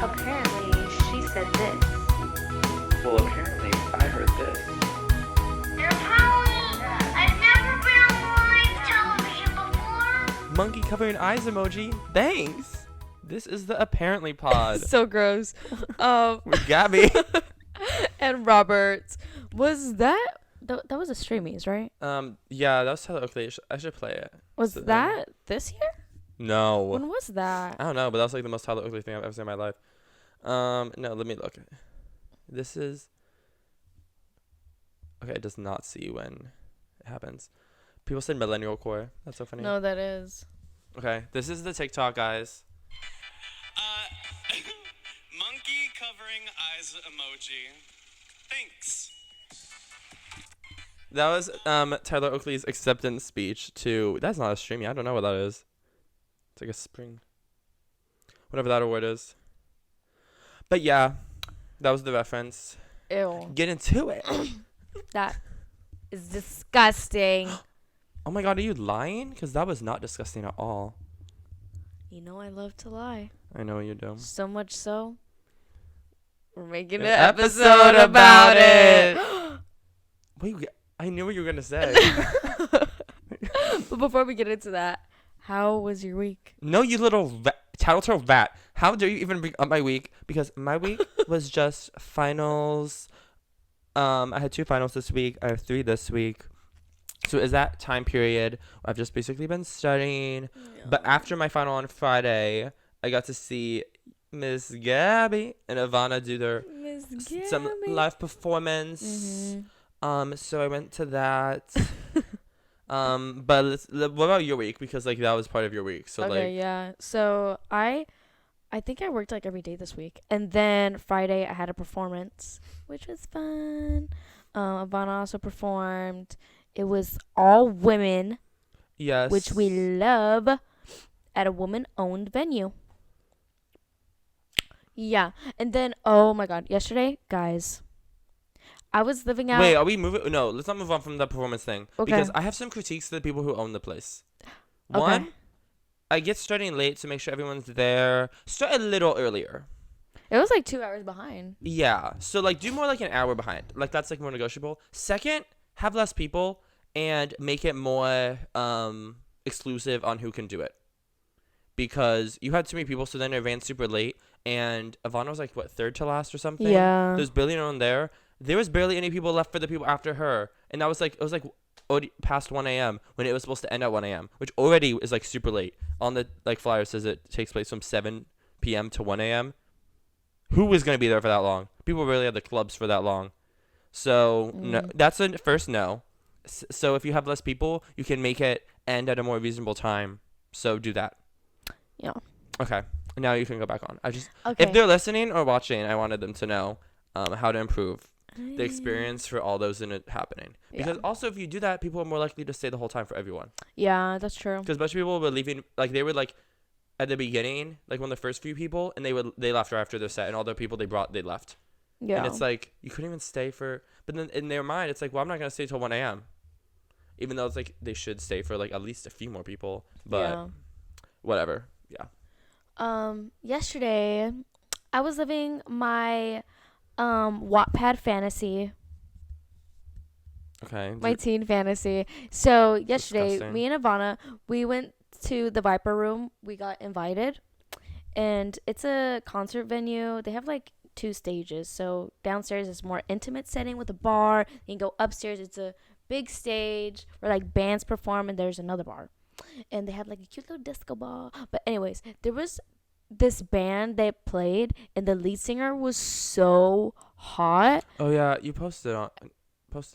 Apparently, she said this. Well, apparently, I heard this. They're Halloween. I've never been on live television before. Monkey covering eyes emoji. Thanks. This is the Apparently Pod So gross. with Gabby. And Robert. Was that was a Streamies, right? Yeah, that was Tyler Oakley. I should play it. Was So that this year? No. When was that? I don't know, but that was like the most Tyler Oakley thing I've ever seen in my life. No, let me look. This is. Okay, it does not see when it happens. People said millennial core. That's so funny. No, that is. Okay, this is the TikTok, guys. Monkey covering eyes emoji. Thanks. That was Tyler Oakley's acceptance speech to. That's not a streaming. I don't know what that is. It's like a spring. Whatever that word is. But yeah, that was the reference. Ew. Get into it. That is disgusting. Oh my god, are you lying? Because that was not disgusting at all. You know I love to lie. I know you do. So much so, we're making an An episode about it. Wait, I knew what you were going to say. But before we get into that, how was your week? No, you little tattletale rat. How dare you even bring up my week? Because my week was just finals. I had 2 finals this week. I have 3 this week. So is that time period where I've just basically been studying. Yeah. But after my final on Friday, I got to see Miss Gabby and Ivana do their some live performance. Mm-hmm. So I went to that. But what about your week? Because like that was part of your week. So Okay, yeah. So I think I worked like every day this week, and then Friday I had a performance, which was fun. Ivana also performed. It was all women, yes, which we love, at a woman-owned venue. Yeah, and then oh my god, yesterday, guys, I was living out. Wait, are we moving? No, let's not move on from the performance thing. Okay. Because I have some critiques to the people who own the place. Okay. One, I get starting late to make sure everyone's there. Start a little earlier. It was like 2 hours behind. Yeah. So, like, do more like an hour behind. Like, that's, like, more negotiable. Second, have less people and make it more exclusive on who can do it. Because you had too many people, so then it ran super late. And Ivana was, like, what, third to last or something? Yeah. There's barely no one there. There was barely any people left for the people after her. And that was, like, it was, like, already past 1 a.m. when it was supposed to end at 1 a.m., which already is, like, super late. On the, like, flyer says it takes place from 7 p.m. to 1 a.m. Who was going to be there for that long? People really had the clubs for that long. So, no, that's a first no. So, if you have less people, you can make it end at a more reasonable time. So, do that. Yeah. Okay. Now you can go back on. Okay. If they're listening or watching, I wanted them to know how to improve the experience for all those in it happening. Because also, if you do that, people are more likely to stay the whole time for everyone. Yeah, that's true. Because a bunch of people were leaving, like, they were, like, at the beginning, like, one of the first few people, and they left after their set, and all the people they brought, they left. Yeah. And it's like, you couldn't even stay for, but then in their mind, it's like, well, I'm not going to stay till 1 a.m. Even though it's like, they should stay for, like, at least a few more people. But whatever. Yeah. Yesterday, I was living my Wattpad fantasy. Okay. My teen fantasy. So yesterday, Disgusting. me and Ivana, we went to the Viper Room. We got invited, and it's a concert venue. They have like 2 stages. So downstairs is more intimate setting with a bar. You can go upstairs. It's a big stage where like bands perform, and there's another bar, and they have like a cute little disco ball. But anyways, there was this band that played, and the lead singer was so hot. Oh, yeah. You posted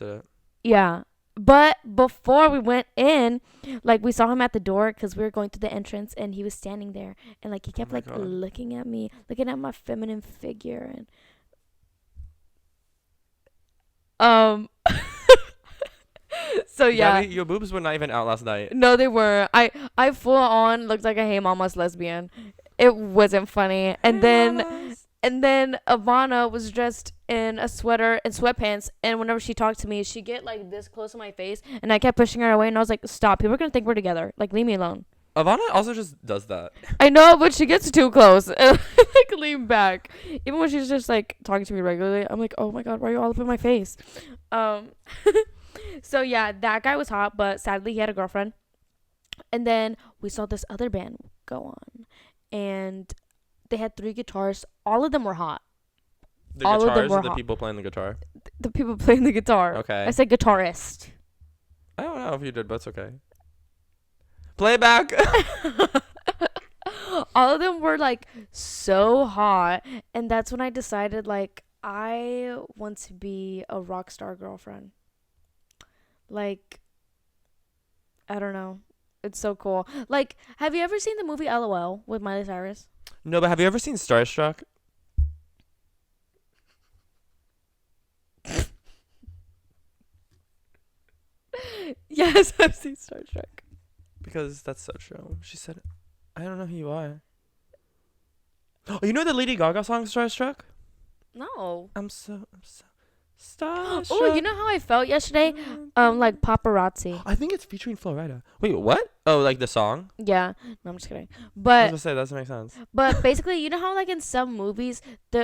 it. Yeah. But before we went in, like, we saw him at the door because we were going through the entrance, and he was standing there, and like he kept my like God. looking at me, looking at my feminine figure, and so yeah. Gabby, your boobs were not even out last night. No, they weren't. I full on looked like a Hey Mama's lesbian. It wasn't funny. And then Ivana was dressed in a sweater and sweatpants, and whenever she talked to me, she'd get like this close to my face, and I kept pushing her away, and I was like, stop, people are gonna think we're together, like, leave me alone. Ivana also just does that. I know, but she gets too close and like lean back. Even when she's just like talking to me regularly, I'm like, oh my god, why are you all up in my face? Um, so yeah, that guy was hot, but sadly he had a girlfriend. And then we saw this other band go on, and they had 3 guitars. All of them were hot. The All of them guitars were or the hot. people playing the guitar? The people playing the guitar. Okay. I said guitarist. I don't know if you did, but it's okay. Playback. All of them were like so hot, and that's when I decided like I want to be a rock star girlfriend. Like, I don't know. It's so cool. Like, have you ever seen the movie LOL with Miley Cyrus? No, but have you ever seen Starstruck? Yes, I've seen Starstruck. Because that's so true. She said, I don't know who you are. Oh, you know the Lady Gaga song Starstruck? No. I'm so starstruck. Oh, you know how I felt yesterday? Like paparazzi. I think it's featuring Florida. Wait, what? Oh, like the song? Yeah. No, I'm just kidding. I was But gonna say, that doesn't make sense. But basically, you know how like in some movies,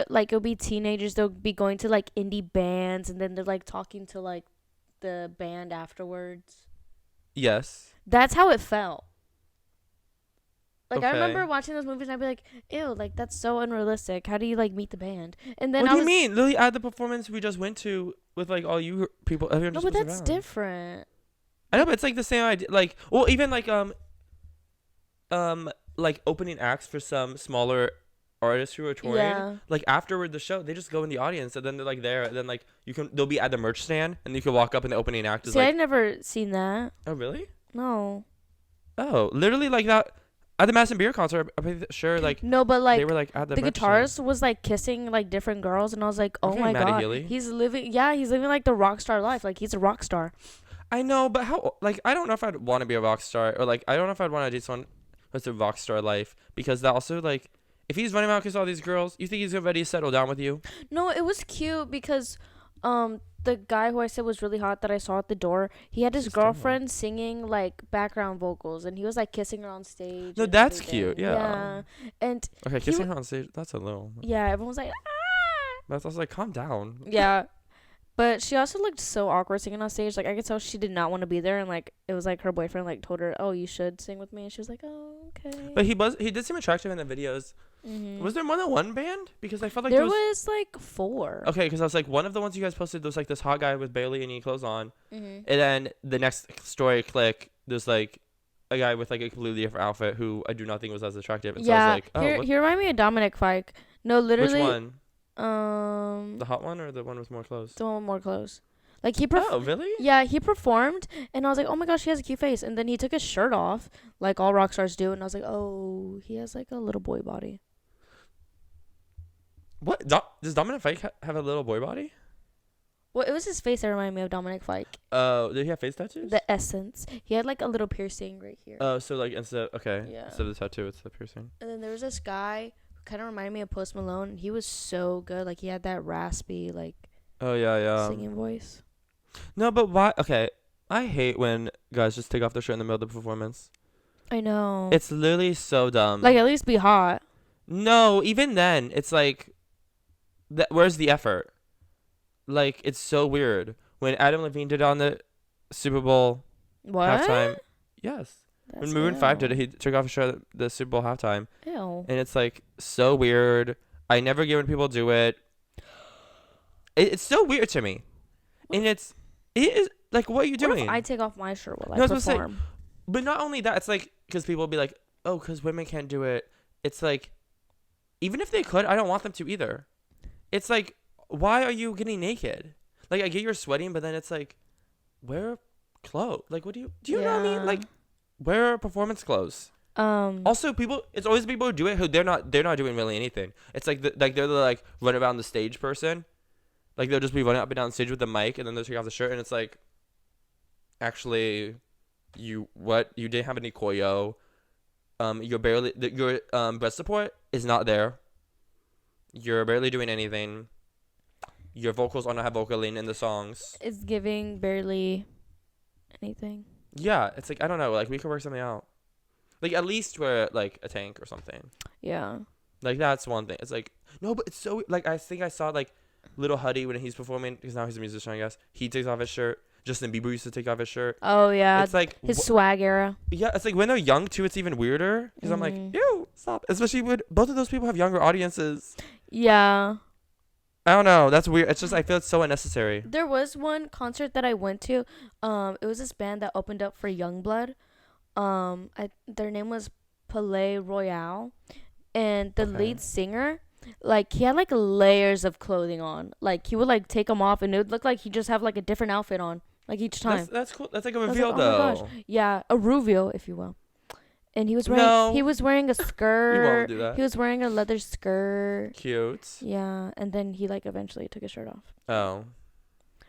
like it'll be teenagers, they'll be going to like indie bands, and then they're like talking to like the band afterwards. Yes. That's how it felt. Like I Okay. remember watching those movies, and I'd be like, "Ew, like that's so unrealistic. How do you like meet the band?" And then What I do was, you mean? Literally at the performance we just went to with like all you people. Everyone no, just but was that's around. different. I know, but it's like the same idea. Like, well, even like like opening acts for some smaller artists who are touring. Yeah. Like afterward the show, they just go in the audience and then they're like there, and then like they'll be at the merch stand and you can walk up and the opening act is See, like. I've never seen that. Oh really? No. Oh, literally like that at the Madison Beer concert. I'm pretty sure like No, but like they were like at the the merch stand. guitarist was like kissing like different girls, and I was like, oh Okay, my Matty god, Gilly. he's living like the rock star life. Like he's a rock star. I know, but how? Like, I don't know if I'd want to be a rock star, or like, I don't know if I'd want to date someone who's a rock star life, because that also like, if he's running around kissing all these girls, you think he's ready to settle down with you? No, it was cute because the guy who I said was really hot that I saw at the door, he had his She's terrible. girlfriend singing like background vocals, and he was like kissing her on stage. No, and that's everything. cute, yeah. And Okay, kissing her on stage, that's a little. yeah, everyone was like, ah. That's also like, calm down. Yeah. But she also looked so awkward singing on stage. Like I could tell she did not want to be there, and like it was like her boyfriend like told her, "Oh, you should sing with me," and she was like, "Oh, okay." But he did seem attractive in the videos. Mhm. Was there more than one band? Because I felt like there was like 4. Okay, because I was like, one of the ones you guys posted, there was like this hot guy with barely any clothes on, Mhm. and then the next story click, there's like a guy with like a completely different outfit who I do not think was as attractive. And so I Yeah, was like, oh, he reminded me of Dominic Fike. No, literally. which one? The The hot one or the one with more clothes? one with more clothes. Like he Oh, really? yeah, he performed, and I was like, oh my gosh, he has a cute face. And then he took his shirt off, like all rock stars do, and I was like, oh, he has like a little boy body. What? Does Dominic Fike have a little boy body? Well, it was his face that reminded me of Dominic Fike. Oh, did he have face tattoos? The essence. He had like a little piercing right here. Oh, so like instead Yeah. instead of the tattoo, it's the piercing. And then there was this guy who kind of reminded me of Post Malone, and he was so good. Like he had that raspy like Oh yeah. singing voice. No, but why? Okay, I hate when guys just take off their shirt in the middle of the performance. I know. It's literally so dumb. like at least be hot. No, even then, it's like, where's the effort? Like, it's so weird. When Adam Levine did it on the Super Bowl What? halftime. Yes. That's When Maroon 5 did ew. it, he took off his shirt at the Super Bowl halftime. Ew. And it's like so weird. I never get when people do it. It's so weird to me. And it is like, what are you What doing? if I take off my shirt while No, I I was supposed to say- perform? But not only that, it's like, because people will be like, oh, because women can't do it. It's like, even if they could, I don't want them to either. It's like, why are you getting naked? Like, I get you're sweating, but then it's like, wear clothes. Like, what do you know what I mean? Yeah. Like, wear performance clothes. Also, it's always people who do it who they're not doing really anything. It's like they're the like run around the stage person. Like they'll just be running up and down the stage with the mic, and then they'll take off the shirt, and it's like, actually, you didn't have any choreo. You're barely your breast support is not there. You're barely doing anything. Your vocals are not have vocaling in the songs. It's giving barely anything. Yeah, it's like, I don't know. Like, we could work something out. Like at least wear like a tank or something. Yeah. Like that's one thing. It's like no, but it's so like I think I saw like Little Huddy when he's performing because now he's a musician. I guess he takes off his shirt. Justin Bieber used to take off his shirt. Oh yeah. It's like his swag era. yeah, it's like when they're young too. It's even weirder because I'm like, ew, stop. Especially when both of those people have younger audiences. Yeah. I don't know. That's weird. It's just I feel it's so unnecessary. There was one concert that I went to. It was this band that opened up for Youngblood. Their name was Palais Royale, and the lead singer, like he had like layers of clothing on. Like he would like take them off, and it would look like he just have like a different outfit on, like each time. That's cool. That's like a I was reveal like, oh my though. gosh. Yeah, a reveal, if you will. And he was wearing he was wearing a skirt. You won't do that. He was wearing a leather skirt. Cute. Yeah, and then he like eventually took his shirt off. Oh.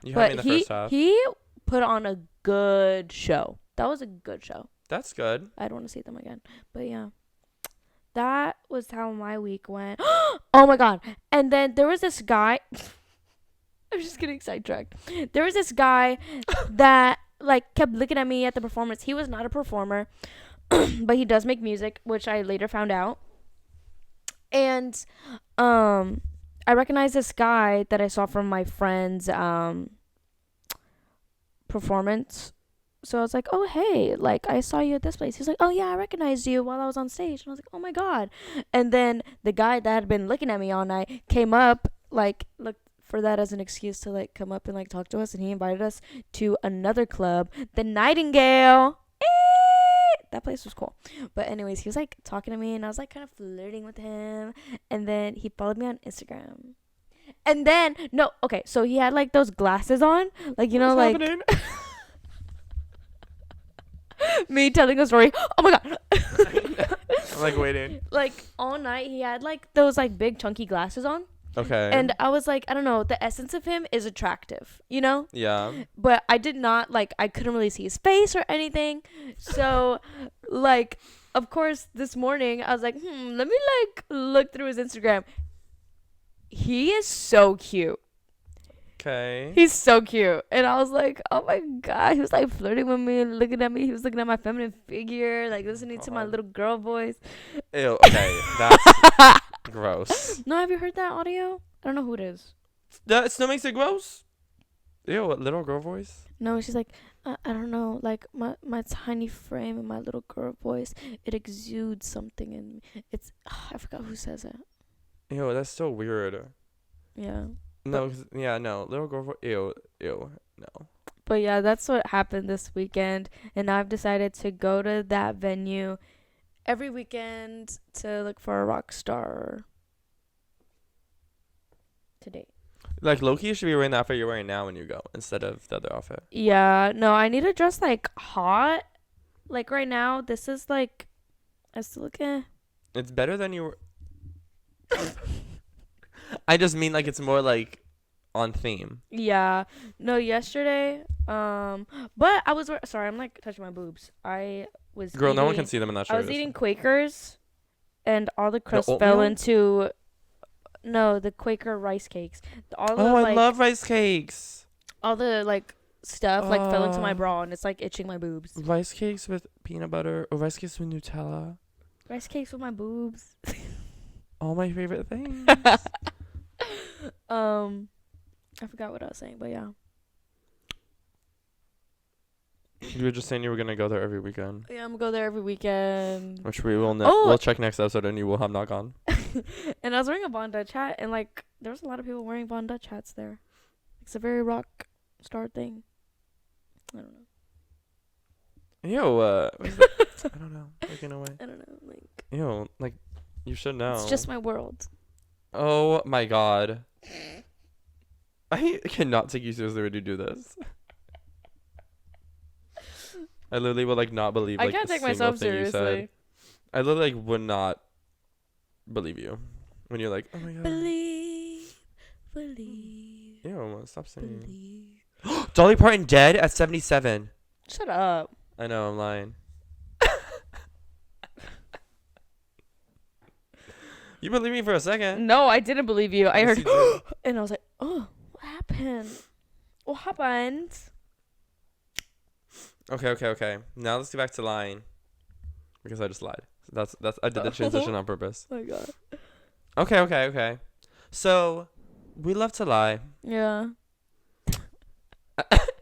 You had me in But the first half. he put on a good show. That was a good show. That's good. I'd want to see them again. But yeah. That was how my week went. Oh my god. And then there was this guy I'm just getting sidetracked. There was this guy that like kept looking at me at the performance. He was not a performer, but he does make music, which I later found out. And I recognized this guy that I saw from my friend's performance. So I was like, oh, hey, like, I saw you at this place. He's like, oh, yeah, I recognized you while I was on stage. And I was like, oh, my God. And then the guy that had been looking at me all night came up, like, looked for that as an excuse to, like, come up and, like, talk to us. And he invited us to another club, the Nightingale. That place was cool. But anyways, he was, like, talking to me. And I was, like, kind of flirting with him. And then he followed me on Instagram. And then, no, okay, so he had, like, those glasses on. Like, you know, What's like... happening? Me telling a story. Oh my god. I'm like waiting. Like all night he had like those like big chunky glasses on. Okay. And I was like, I don't know, the essence of him is attractive, you know? Yeah. But I did not like I couldn't really see his face or anything. So like of course this morning I was like, let me like look through his Instagram. He is so cute. Okay. He's so cute. And I was like, oh my god. He was like flirting with me and looking at me. He was looking at my feminine figure, like listening to my little girl voice. Ew. Okay. That's gross. No, have you heard that audio? I don't know who it is. That still makes it gross. Ew. What little girl voice? No, she's like, I don't know, like my tiny frame and my little girl voice, it exudes something in me. It's, I forgot who says it. Ew. That's so weird. Yeah. No. Yeah. No. Little girl voice. Ew. Ew. No. But yeah, that's what happened this weekend. And I've decided to go to that venue every weekend to look for a rock star to date. Like Loki, you should be wearing the outfit you're wearing now when you go instead of the other outfit. Yeah, no, I need to dress like hot. Like right now, this is like, I still look It's better than you were. I just mean like it's more like on theme. Yeah. No, yesterday, but I was, sorry, I'm like touching my boobs. I was Girl, no one eating- can see them in that shirt. I was eating Quakers, and all the crust oatmeal? fell into, no, the Quaker rice cakes. All the, Oh, I like, love rice cakes. all the like stuff like fell into my Oh. bra, and it's like itching my boobs. Rice cakes with peanut butter or rice cakes with Nutella. Rice cakes with my boobs. All my favorite things. I forgot what I was saying, but yeah. You were just saying you were gonna go there every weekend, Yeah, I'm gonna go there every weekend. which we will Oh. we'll check next episode, and you will have not gone. And I was wearing a Von Dutch hat, and like there was a lot of people wearing Von Dutch hats there. It's a very rock star thing. I don't know. Ew. What is that? I don't know. Looking away. I don't know. Like Ew. Like you should know. it's just my world. Oh my god. I cannot take you seriously when you do this. I literally would like not believe. I Like, can't a take single myself thing you said. seriously. I literally like would not believe you when you're like, oh my god. Believe. Ew, stop singing. Dolly Parton dead at 77. Shut up. I know, I'm lying. You believe me for a second. No, I didn't believe you. I Yes, heard, you did. and I was like, oh, what happened? What happened? Okay. Now let's get back to lying. Because I just lied. That's I did the transition on purpose. Oh my god. Okay. So, we love to lie. Yeah.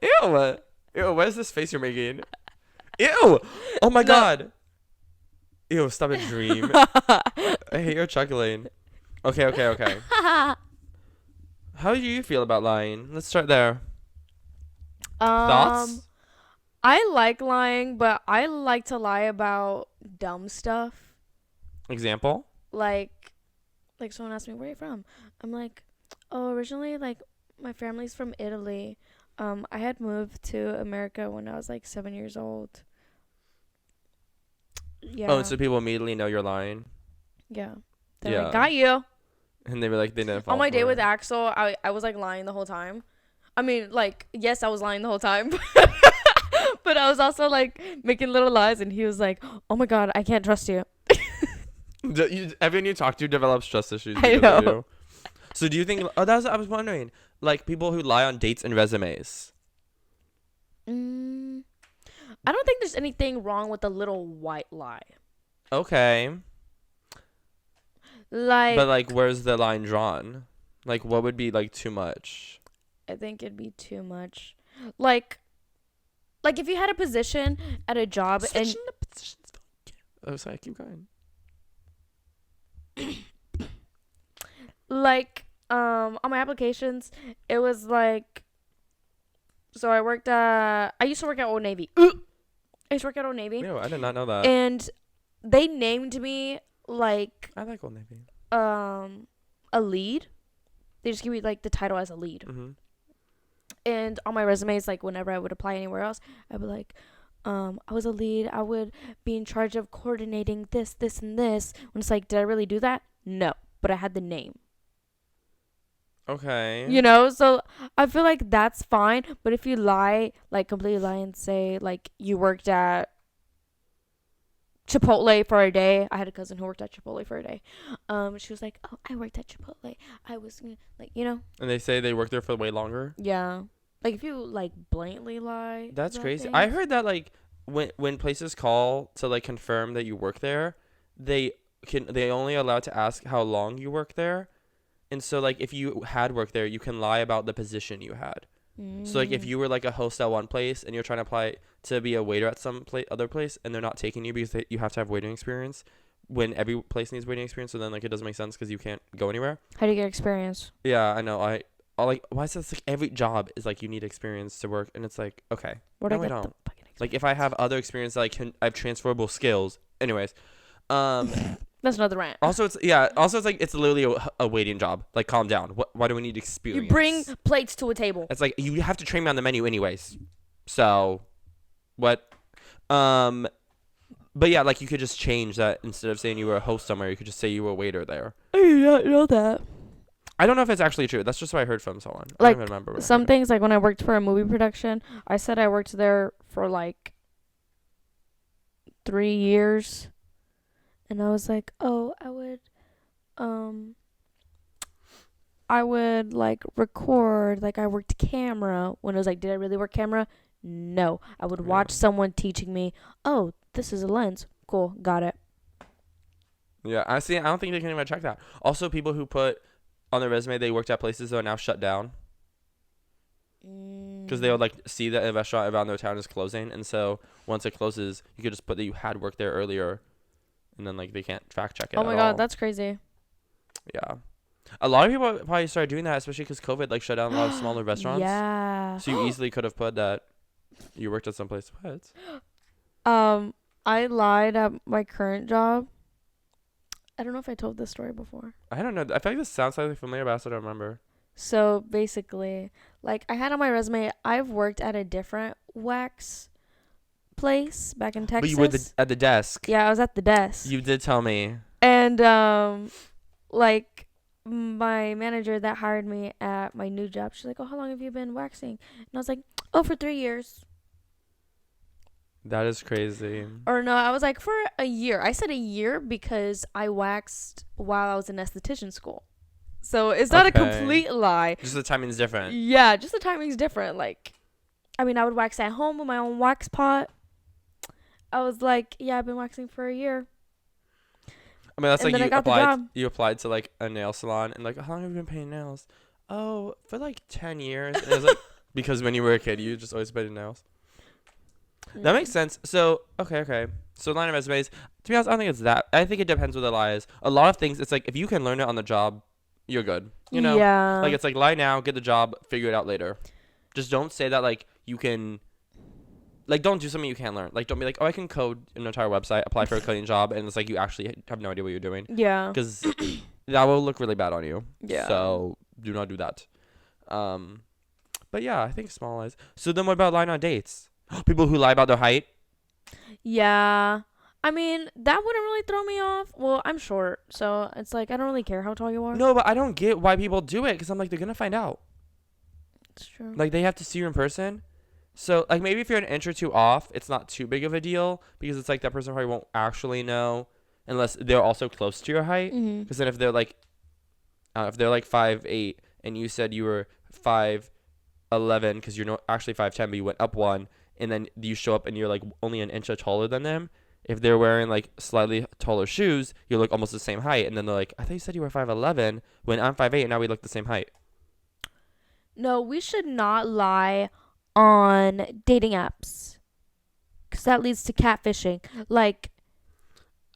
Ew. Ew, what is this face you're making? Ew. Oh my god. Ew, stop it, Dream. I hate your chuckling. Okay. How do you feel about lying? Let's start there. Thoughts? I like lying, but I like to lie about dumb stuff. Example? Like someone asked me, where are you from? I'm like, oh, originally, like, my family's from Italy. I had moved to America when I was like 7 years old. Yeah. Oh, and so people immediately know you're lying? Yeah. They're Yeah. like, got you. And they were like, they didn't fall On my for date it. with Axel, I was like lying the whole time. I mean, like, yes, I was lying the whole time. But I was also like making little lies, and he was like, oh my god, I can't trust you. Everyone you talk to develops trust issues. I because of know. you. So do you think? Oh, that's what I was wondering. Like people who lie on dates and resumes. I don't think there's anything wrong with a little white lie. Okay, Like, but like, where's the line drawn? Like, what would be like too much? I think it'd be too much. Like if you had a position at a job and Switching the positions. Oh, sorry. Keep going. like on my applications, it was like, so I used to work at Old Navy. I used to work at Old Navy, Ew, I did not know that. and they named me like I like Old Navy. a lead. They just give me like the title as a lead. Mm-hmm. And on my resumes, like whenever I would apply anywhere else, I'd be like, I was a lead. I would be in charge of coordinating this, and this. When it's like, did I really do that? No, but I had the name. Okay. You know, so I feel like that's fine. But if you lie, like completely lie and say like you worked at Chipotle for a day. I had a cousin who worked at Chipotle for a day. She was like, oh, I worked at Chipotle. I was like, you know. And they say they work there for way longer. Yeah. Like if you like blatantly lie. That's about crazy. things- I heard that like when places call to like confirm that you work there, they only allowed to ask how long you work there. And so like if you had worked there, you can lie about the position you had. So like if you were like a host at one place and you're trying to apply to be a waiter at some other place and they're not taking you because you have to have waiting experience when every place needs waiting experience, so then like it doesn't make sense because you can't go anywhere. How do you get experience? Yeah, I know. I like, why is this like every job is like you need experience to work, and it's like, okay, Where do no, I I get the don't. fucking experience? Like if I have other experience that I have transferable skills. Anyways, That's another rant. also it's like it's literally a waiting job. Like calm down. Why do we need experience? You bring plates to a table. It's like you have to train me on the menu anyways. So, what? But yeah, like you could just change that instead of saying you were a host somewhere, you could just say you were a waiter there. I did not know that. I don't know if it's actually true. That's just what I heard from someone. I Like, don't even remember. where I Some heard it. things, like when I worked for a movie production, I said I worked there for like 3 years. And I was like, oh, I would like record, like I worked camera. When it was like, did I really work camera? No. I would watch Yeah. someone teaching me, oh, this is a lens. Cool, got it. Yeah, I see. I don't think they can even check that. Also, people who put on their resume they worked at places that are now shut down because they would like see that a restaurant around their town is closing, and so once it closes, you could just put that you had worked there earlier, and then like they can't fact check it. Oh my at god, all. that's crazy. Yeah. A lot of people probably started doing that, especially because COVID like shut down a lot of smaller restaurants. Yeah. So you easily could have put that you worked at some place. What? I lied at my current job. I don't know if I told this story before. I don't know. I feel like this sounds slightly familiar, but I also don't remember. So basically, like I had on my resume, I've worked at a different wax place back in Texas. But you were at the desk. Yeah, I was at the desk. You did tell me. And like my manager that hired me at my new job, she's like, "Oh, how long have you been waxing?" And I was like, "Oh, for 3 years." That is crazy. Or no, I was like, for a year. I said a year because I waxed while I was in esthetician school. So it's not a Okay. complete lie. Just the timing's different. Yeah, just the timing's different. Like, I mean, I would wax at home with my own wax pot. I was like, yeah, I've been waxing for a year. I mean, that's And like then I you got the applied. job. You applied to like a nail salon, and like, how long have you been painting nails? Oh, for like 10 years. And it was like because when you were a kid, you just always painted nails. That makes sense. So okay. So line of resumes. To be honest, I don't think it's that. I think it depends what the lie is. A lot of things, it's like if you can learn it on the job, you're good. You know. Yeah. Like it's like lie now, get the job, figure it out later. Just don't say that like you can. Like don't do something you can't learn. Like don't be like, oh, I can code an entire website, apply for a coding job, and it's like you actually have no idea what you're doing. Yeah. Because that will look really bad on you. Yeah. So do not do that. But yeah, I think small lies. So then what about lying on dates? People who lie about their height. Yeah. I mean, that wouldn't really throw me off. Well, I'm short, so it's like I don't really care how tall you are. No, but I don't get why people do it because I'm like, they're going to find out. It's true. Like, they have to see you in person. So, like, maybe if you're an inch or two off, it's not too big of a deal because it's like that person probably won't actually know unless they're also close to your height. Mm-hmm. Because then if they're like 5'8" and you said you were 5'11" because you're actually 5'10", but you went up one, and then you show up and you're like only an inch taller than them. If they're wearing like slightly taller shoes, you look almost the same height. And then they're like, I thought you said you were 5'11" when I'm 5'8" and now we look the same height. No, we should not lie on dating apps because that leads to catfishing. Like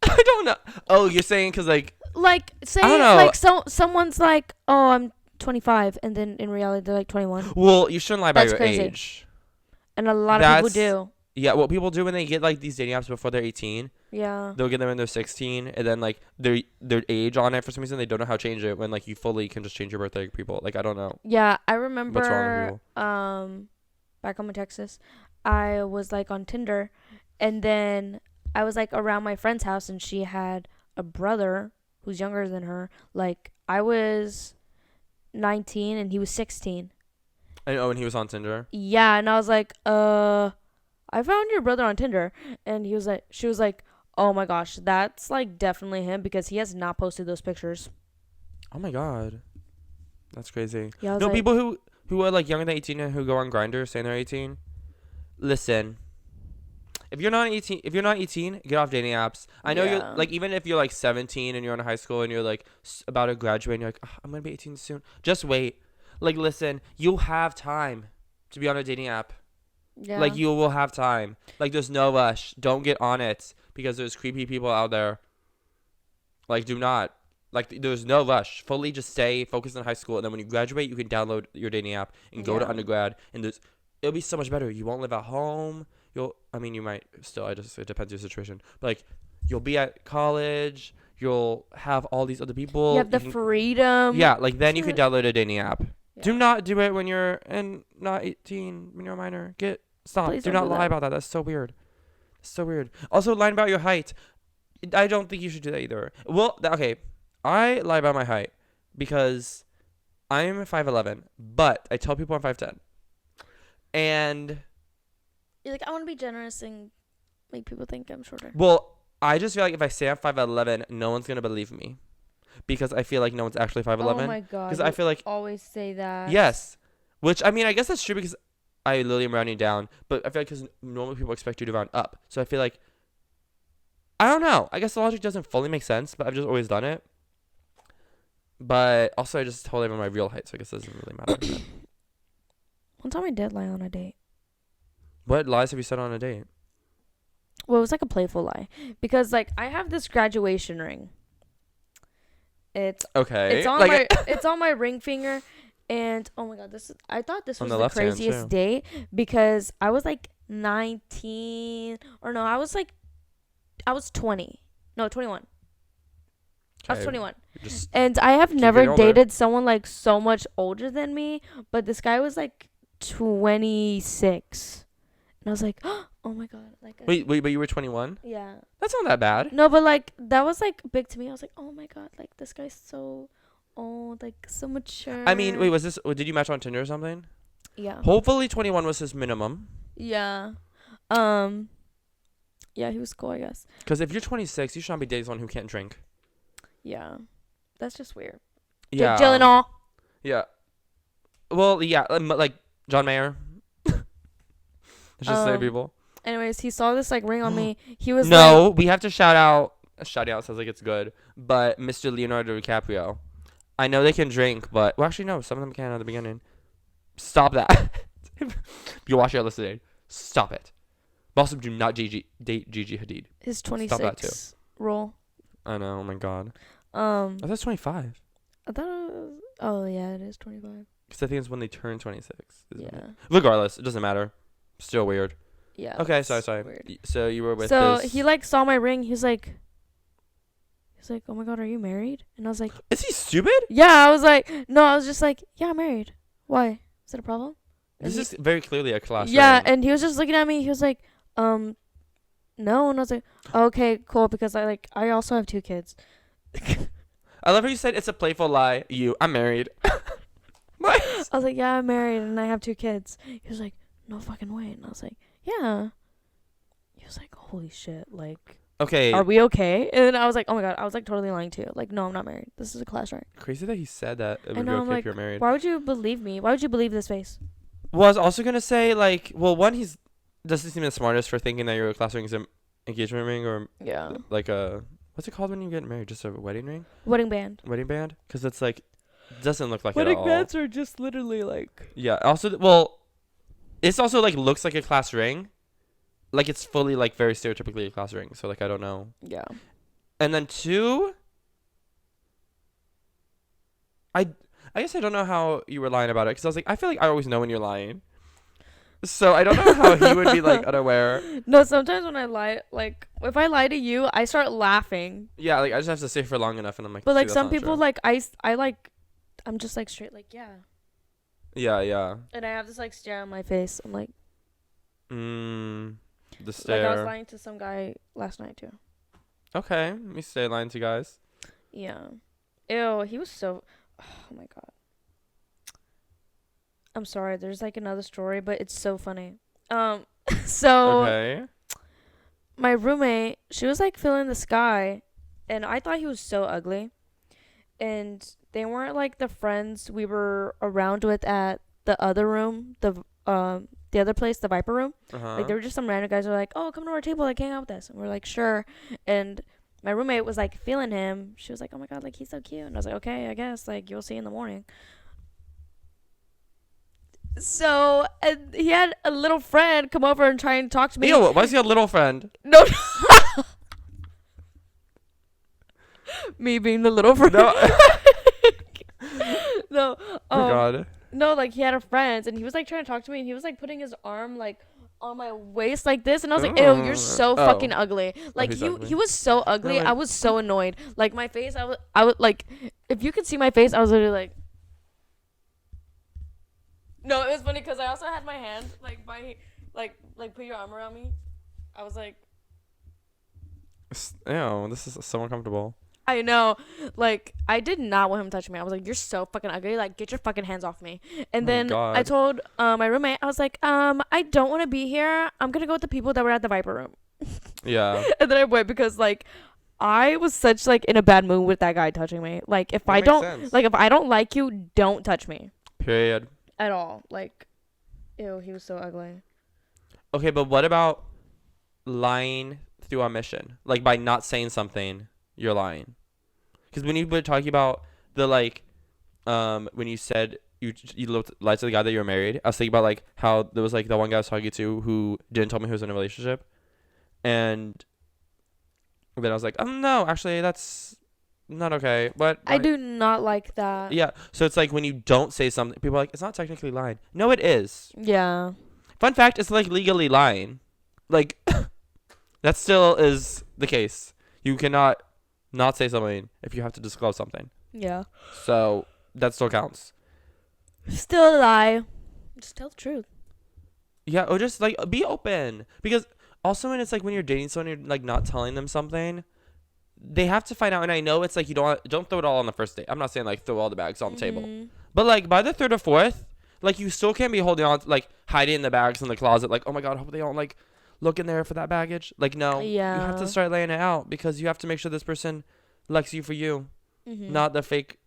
I don't know. Oh, you're saying because say I don't know. like someone's like, oh, I'm 25, and then in reality they're like 21, well, you shouldn't lie about That's your crazy. age. and a lot of people do. Yeah, what people do when they get like these dating apps before they're 18, Yeah. they'll get them when they're 16, and then like their age on it for some reason they don't know how to change it when like you fully can just change your birthday. People like I don't know. Yeah, I What's wrong with remember people? back home in Texas, I was like on Tinder, and then I was like around my friend's house, and she had a brother who's younger than her. Like I was 19 and he was 16. And he was on Tinder. Yeah, and I was like, I found your brother on Tinder, and she was like, oh my gosh, that's like definitely him because he has not posted those pictures. Oh my god, that's crazy. Yeah, I was No, like, people who are like younger than 18 and who go on Grindr saying they're 18. Listen, if you're not 18, get off dating apps. I know Yeah. you're like, even if you're like 17 and you're in high school and you're like about to graduate and you're like, I'm gonna be 18 soon. Just wait. Like, listen, you'll have time to be on a dating app. yeah. Like, you will have time. Like, there's no rush. Don't get on it because there's creepy people out there. Like, do not. Like, there's no rush. Fully just stay, focus on high school, and then when you graduate, you can download your dating app and go to Yeah. undergrad. And it'll be so much better. You won't live at home. You might still. It depends on your situation. But, like, you'll be at college. You'll have all these other people. You have the freedom. Yeah, like, then you can download a dating app. Yeah. Do not do it when you're not 18, when you're a minor. Stop. Please Do don't not do lie that. about that. That's so weird. So weird. Also, lying about your height. I don't think you should do that either. Well, okay. I lie about my height because I'm 5'11", but I tell people I'm 5'10". And, You're like, I want to be generous and make people think I'm shorter. well, I just feel like if I say I'm 5'11", no one's going to believe me. Because I feel like no one's actually 5'11". Oh my god. 'Cause I feel like, always say that. yes. Which, I mean, I guess that's true because I literally am rounding down. But I feel like because normally people expect you to round up. So I feel like, I don't know. I guess the logic doesn't fully make sense, but I've just always done it. But also I just told everyone my real height, so I guess it doesn't really matter. One time I did lie on a date. What lies have you said on a date? Well, it was like a playful lie because like I have this graduation ring. Okay. It's on like, my it's on my ring finger, and oh my god, I thought this On was the the left hand, craziest too. date because I was like 19 or no, I was 20. No, 21. I was okay, 21. Just, And I have Keep never getting older. dated someone like so much older than me, but this guy was like 26. And I was like, "Oh my god." Like wait, but you were 21? yeah. That's not that bad. No, but like that was like big to me. I was like, "Oh my god, like this guy's so old, like so mature." I mean, wait, did you match on Tinder or something? Yeah. Hopefully 21 was his minimum. Yeah. Yeah, he was cool, I guess. Because if you're 26, you should not be dating someone who can't drink. Yeah. That's just weird. Yeah. Jake Gyllenhaal. Yeah. Well, yeah, like John Mayer. Let's just say Um, people. Anyways, he saw this like ring on me. He was No, we have to shout out. Shout out sounds like it's good, but Mr. Leonardo DiCaprio. I know they can drink, but well, actually no. Some of them can at the beginning. Stop that. You watch your list today. Stop it. But also, do not date Gigi Hadid. his Stop that 26 roll. I know. Oh my god. I thought it was 25. I thought it was, oh yeah, it is 25. Because I think it's when they turn 26. Yeah. Regardless, it doesn't matter. Still weird. Yeah. Okay, that's sorry. weird. So you were with So this. he like saw my ring. He's like, oh my god, are you married? And I was like, Is he stupid? yeah. I was like, no. I was just like, yeah, I'm married. Why? Is it a problem? This And is very clearly a class. yeah, ring. and he was just looking at me. He was like, no. And I was like, okay, cool, because I also have 2 kids. I love how you said it's a playful lie. I'm married. What? I was like, yeah, I'm married and I have 2 kids. He was like, no fucking way. And I was like, yeah. He was like, holy shit, like, Okay. are we okay? And I was like, oh my god, I was like totally lying to you. Like, no, I'm not married. This is a class ring. Crazy that he said that it I would know, be I'm okay like, if you're married. why would you believe me? Why would you believe this face? Well, I was also gonna say like, well, one, he's doesn't seem the smartest for thinking that your class ring is an engagement ring or Yeah. like a what's it called when you get married? Just a wedding ring, Wedding band. wedding band? Because it's like doesn't look like it at Wedding all. bands are just literally like. Yeah. Also, well, it's also like looks like a class ring, like it's fully like very stereotypically a class ring. So like I don't know. Yeah. And then 2, I guess I don't know how you were lying about it because I was like I feel like I always know when you're lying. So I don't know how he would be like unaware. No, sometimes when I lie, like if I lie to you, I start laughing. Yeah, like I just have to stay for long enough, and I'm like. But "See, like that's some not people, true." like I like, I'm just like straight, like yeah. Yeah, yeah. And I have this like stare on my face. I'm like, The like I was stare. lying to some guy last night too. Okay, let me stay lying to you guys. Yeah. Ew, he was so. Oh my god. I'm sorry. There's like another story, but it's so funny. So Okay. my roommate, she was like filling the sky, and I thought he was so ugly, and they weren't like the friends we were around with at the other room, the other place, the Viper room. Uh-huh. Like, there were just some random guys who were like, oh, come to our table, like, hang out with us. And we're like, sure. And my roommate was, like, feeling him. She was like, oh, my God, like, he's so cute. And I was like, okay, I guess. Like, you'll see in the morning. So, and he had a little friend come over and try and talk to me. Ew, why is he a little friend? No. Me being the little friend. No. No. Oh, God. No, like, he had a friend, and he was, like, trying to talk to me, and he was, like, putting his arm, like, on my waist like this, and I was like, ew, you're so fucking ugly. Like, he's he ugly. he was so ugly. like- I was so annoyed. Like, my face, I would, like, if you could see my face, I was literally like. No, it was funny because I also had my hand, like, like, put your arm around me. I was like. Ew, this is so uncomfortable. I know. Like, I did not want him touching me. I was like, you're so fucking ugly. Like, get your fucking hands off me. And Oh my then God. I told my roommate, I was like, I don't want to be here. I'm going to go with the people that were at the Viper room. Yeah. And then I went because, like, I was such, like, in a bad mood with that guy touching me. Like, if That I makes don't, sense. like, if I don't like you, don't touch me. Period. At all. Like, ew, he was so ugly. Okay, but what about lying through omission? Like, by not saying something, you're lying. Because when you were talking about the, like, when you said you lied to the guy that you were married, I was thinking about, like, how there was, like, the one guy I was talking to who didn't tell me he was in a relationship. And then I was like, no, actually, that's not okay. But I do not like that. Yeah. So it's like when you don't say something, people are like, it's not technically lying. No, it is. Yeah. Fun fact, it's like legally lying. Like, that still is the case. You cannot not say something if you have to disclose something. Yeah. So that still counts. Still a lie. Just tell the truth. Yeah, or just like be open. Because also when it's like when you're dating someone, you're like not telling them something, they have to find out. And I know it's like you don't throw it all on the first date. I'm not saying like throw all the bags on the table. But like by the 3rd or 4th, like you still can't be holding on, like hiding the bags in the closet. Like, oh my God, hope they don't like look in there for that baggage. Like, no, you have Yeah. to start laying it out because you have to make sure this person likes you for you, not the fake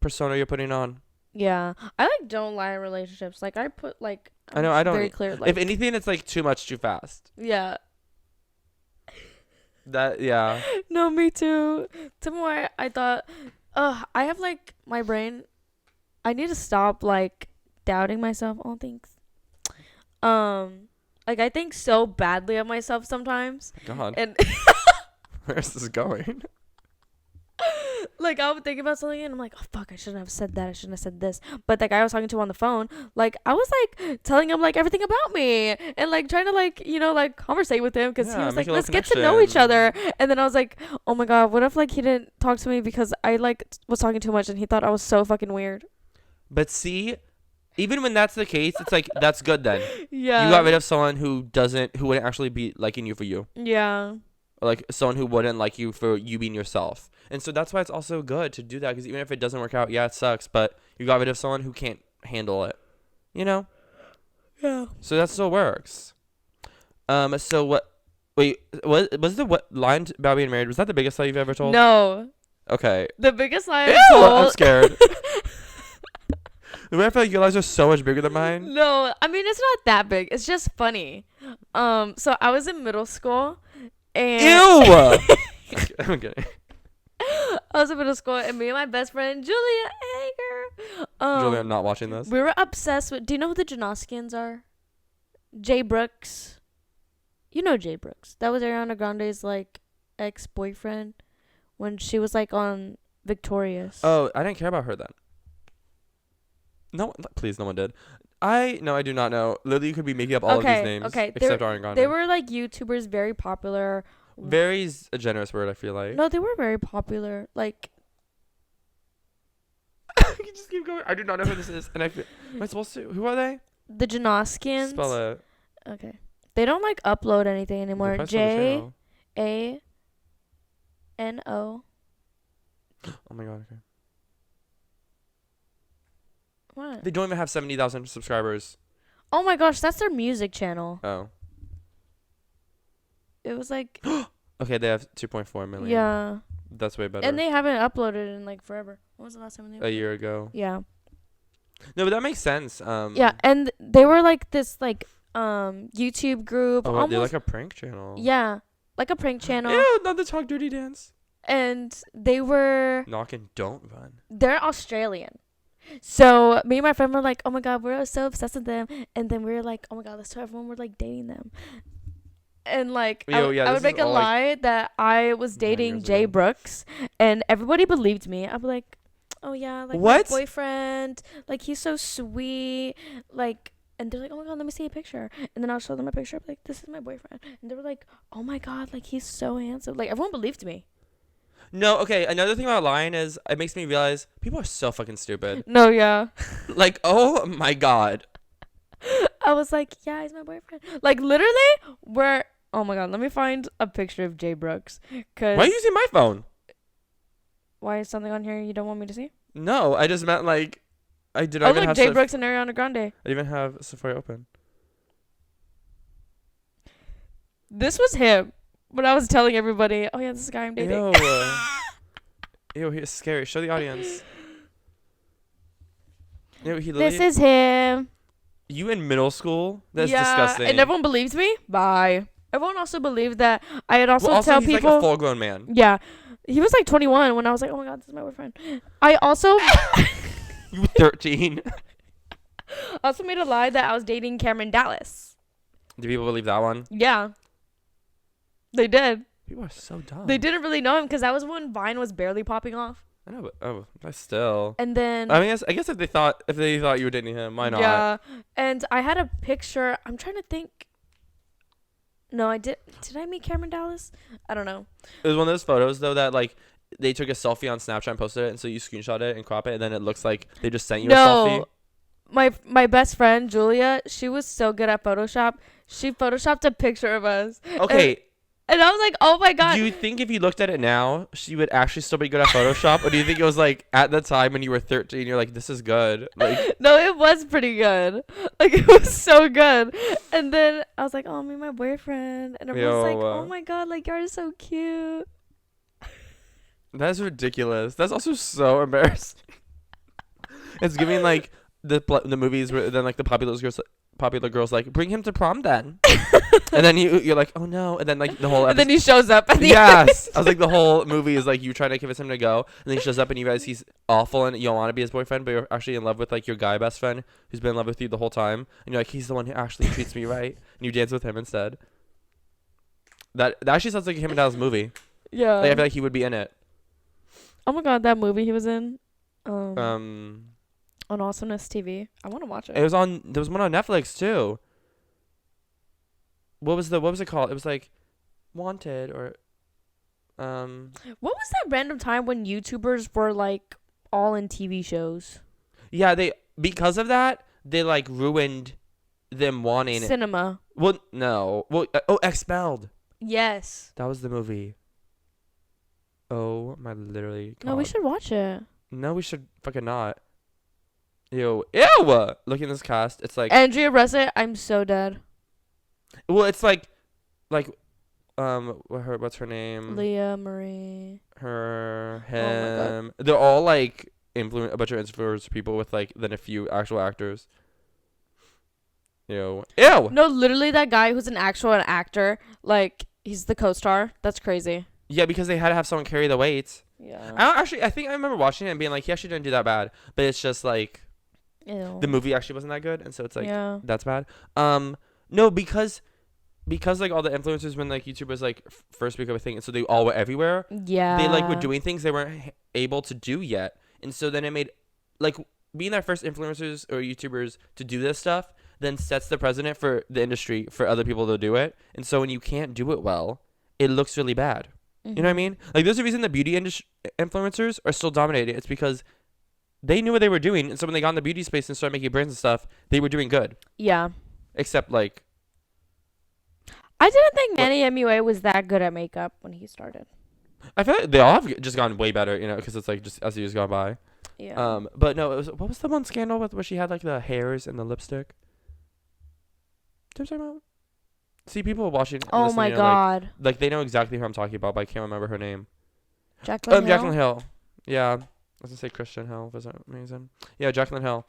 persona you're putting on. Yeah. I like don't lie in relationships. Like I put like I know, I don't. Very clear. Like, If anything, it's like too much too fast. yeah. Yeah. No, me too. Tomorrow, I thought, I have like my brain. I need to stop like doubting myself. Oh, thanks. Like I think so badly of myself sometimes, God. and Where's this going? like I would think about something and I'm like, oh fuck, I shouldn't have said that. I shouldn't have said this. But the guy I was talking to on the phone, like I was like telling him like everything about me and like trying to like like conversate with him because he Yeah, was make like, a let's little get to know each connection. other. And then I was like, oh my god, what if like he didn't talk to me because I like was talking too much and he thought I was so fucking weird. But see, even when that's the case, it's like that's good then. Yeah. You got rid of someone who wouldn't actually be liking you for you. Yeah. Or like someone who wouldn't like you for you being yourself. And so that's why it's also good to do that, because even if it doesn't work out, yeah, it sucks, but you got rid of someone who can't handle it. You know? Yeah. So that still works. So what? Wait, was the what line about being married? Was that the biggest lie you've ever told? No. Okay. The biggest lie Ew, I told. I'm scared. The way I feel like your lies are so much bigger than mine. No, I mean it's not that big. It's just funny. So I was in middle school and Ew! I'm kidding. I was in middle school and me and my best friend Julia, hey girl. Julie, I'm not watching this. We were obsessed with. Do you know who the Janoskians are? Jay Brooks. You know Jay Brooks. That was Ariana Grande's like ex-boyfriend when she was like on Victorious. Oh, I didn't care about her then. No, please, no one did. I do not know. Literally, you could be making up all of these names. Okay, Except Ariana Grande. they were like YouTubers, very popular. Very's a generous word, I feel like. No, they were very popular. Like, You just keep going. I do not know who this is. And am I supposed to? Who are they? the Janoskians. Spell it. Okay. They don't like upload anything anymore. They probably spell the channel. Jano. Oh my god, okay. What? They don't even have 70,000 subscribers. Oh my gosh, that's their music channel. Oh. It was like, Okay, they have 2.4 million. yeah. That's way better. And they haven't uploaded in like forever. When was the last time they A year ago. Yeah. No, but that makes sense. Yeah, and they were like this like YouTube group. Oh, almost, they're like a prank channel. yeah, like a prank channel. Ew, not the Talk Dirty Dance. And they were Knock and don't run. they're Australian. So me and my friend were like, oh my god, we're so obsessed with them. And then we were like, oh my god, let's tell everyone we're like dating them. And like Yo, yeah, I this would make is a all, like, lie that I was 9 dating years Jay ago. Brooks, and everybody believed me. I'd be like, oh yeah, like What? my boyfriend, like he's so sweet, like. And they're like, oh my god, let me see a picture. And then I'll show them a picture. I'll be like, this is my boyfriend. And they were like, oh my god, like he's so handsome. Like everyone believed me. No, okay. Another thing about lying is it makes me realize people are so fucking stupid. No, yeah. Like, oh my god. I was like, yeah, he's my boyfriend. Like literally, oh my god, let me find a picture of Jay Brooks. Cause Why are you using my phone? why is something on here you don't want me to see? No, I just meant like I did Oh not even look, have Jay Brooks and Ariana Grande. I didn't even have Safari open. This was him when I was telling everybody, oh yeah, this is the guy I'm dating. Ew. Ew, he's scary. Show the audience. Ew, he literally. This is him. You in middle school? That's yeah, disgusting. and everyone believes me. Bye. Everyone also believed that I had also, well, also tell he's people. like a full-grown man. Yeah, he was like 21 when I was like, oh my god, this is my boyfriend. I also You were 13. also made a lie that I was dating Cameron Dallas. Do people believe that one? Yeah, they did. People are so dumb. They didn't really know him because that was when Vine was barely popping off. I know, but still. And then I mean, I guess if they thought you were dating him, why not? yeah, and I had a picture. I'm trying to think. No, I did. Did I meet Cameron Dallas? I don't know. It was one of those photos though that like they took a selfie on Snapchat and posted it, and so you screenshot it and crop it, and then it looks like they just sent you a selfie. No, my best friend Julia, she was so good at Photoshop. She photoshopped a picture of us. Okay. And I was like, oh my god. Do you think if you looked at it now, she would actually still be good at Photoshop, or do you think it was like at the time when you were 13, you're like, this is good? Like, No, it was pretty good. Like it was so good. And then I was like, oh, me, my boyfriend, and everyone's like, oh my god, like you're so cute. that's ridiculous. That's also so embarrassing. It's giving like the movies where then like the popular girl's like, bring him to prom then. And then you're like, oh no. And then like the whole And then episode, he shows up at the yes. end. I was like, the whole movie is like you trying to convince him to go, and then he shows up and you realize he's awful and you don't want to be his boyfriend, but you're actually in love with like your guy best friend who's been in love with you the whole time, and you're like, he's the one who actually treats me right, and you dance with him instead. That actually sounds like him and Dallas movie. Yeah. Like I feel like he would be in it. Oh my god, that movie he was in. Um, On Awesomeness TV. I want to watch it. there was one on Netflix too. What was it called? It was like Wanted or What was that random time when YouTubers were like all in TV shows? yeah, because of that, they like ruined them wanting it. Cinema. Well, no. Well, Expelled. Yes. That was the movie. Oh my literally God. No, we should watch it. No, we should fucking not. Ew. Look at this cast. It's like Andrea Russett, I'm so dead. well, it's like what's her name? Leah Marie. Her, Oh my God. him. They're all like a bunch of influenced people with like then a few actual actors. Ew. No, literally that guy who's an actor, like he's the co-star. That's crazy. Yeah, because they had to have someone carry the weights. Yeah. I think I remember watching it and being like, he actually didn't do that bad. But it's just like Ew. the movie actually wasn't that good, and so it's like yeah. that's bad. No, because like all the influencers when like YouTubers like first became a thing, and so they all were everywhere. Yeah. They like were doing things they weren't able to do yet, and so then it made like being their first influencers or YouTubers to do this stuff then sets the precedent for the industry for other people to do it. And so when you can't do it well, it looks really bad. You know what I mean? Like there's a reason the beauty industry influencers are still dominating. It's because they knew what they were doing, and so when they got in the beauty space and started making brands and stuff, they were doing good. Yeah. Except like I didn't think Manny MUA was that good at makeup when he started. I feel like they all have just gotten way better, you know, because it's like just as the years gone by. Yeah. But no, what was the one scandal with where she had like the hairs and the lipstick? Do you know what I'm talking about? See, people watching. and Oh listening my are God. Like they know exactly who I'm talking about, but I can't remember her name. Jacqueline Hill? Jacqueline Hill. Yeah, I was gonna say Christian Hill. Was that amazing? Yeah, Jacqueline Hill.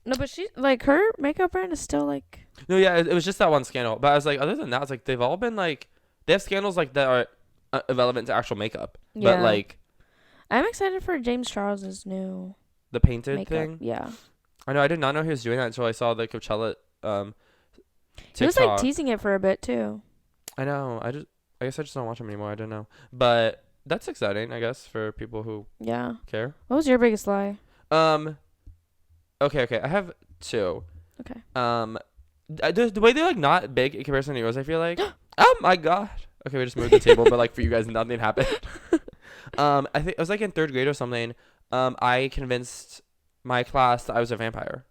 No, but she like her makeup brand is still like. No, yeah, it was just that one scandal. But I was like, other than that, it's like they've all been like they have scandals like that are irrelevant to actual makeup. Yeah. But like I'm excited for James Charles's new the painted makeup. thing. Yeah. I know. I did not know he was doing that until I saw the Coachella He was like TikTok. teasing it for a bit too. I know. I guess I just don't watch him anymore. I don't know. But that's exciting, I guess, for people who Yeah. care. What was your biggest lie? Okay. I have two. Okay. The way they're like not big in comparison to yours, I feel like. Oh my God. Okay, we just moved the table, but like for you guys, nothing happened. I think it was like in third grade or something. I convinced my class that I was a vampire.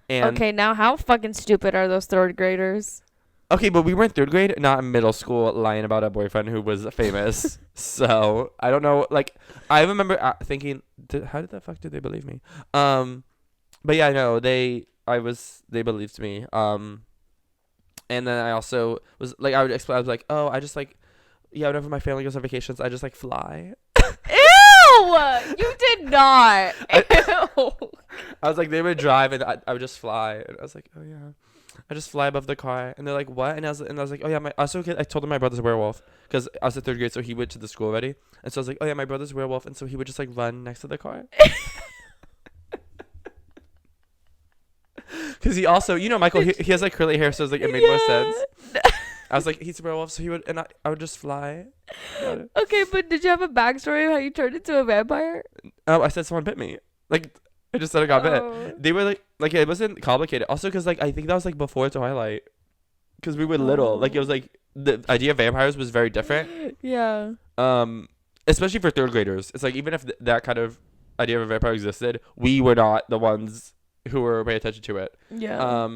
And Okay, now how fucking stupid are those third graders? okay, but we were in third grade, not in middle school, lying about a boyfriend who was famous. So I don't know. Like I remember thinking, how did the fuck did they believe me? But yeah, no, they believed me. And then I also was like, I was like, oh, I just like, yeah, whenever my family goes on vacations, I just like fly. Ew! You did not. Ew. I was like, they would drive and I would just fly, and I was like, oh yeah, I just fly above the car, and they're like, what? And I was like, oh yeah, I told them my brother's a werewolf because I was in third grade, so he went to the school already, and so I was like, oh yeah, my brother's a werewolf, and so he would just like run next to the car. Because he also, you know, Michael, he has like curly hair, so it's like it made more sense. I was like, he's a werewolf, so he would, and I would just fly. Okay, but did you have a backstory of how you turned into a vampire? I said someone bit me. Like, I just said I got Oh. bit. They were like it wasn't complicated. Also, because like I think that was like before Twilight, because we were little. Like it was like the idea of vampires was very different. Yeah. Especially for third graders. It's like even if that kind of idea of a vampire existed, we were not the ones who were paying attention to it. Yeah.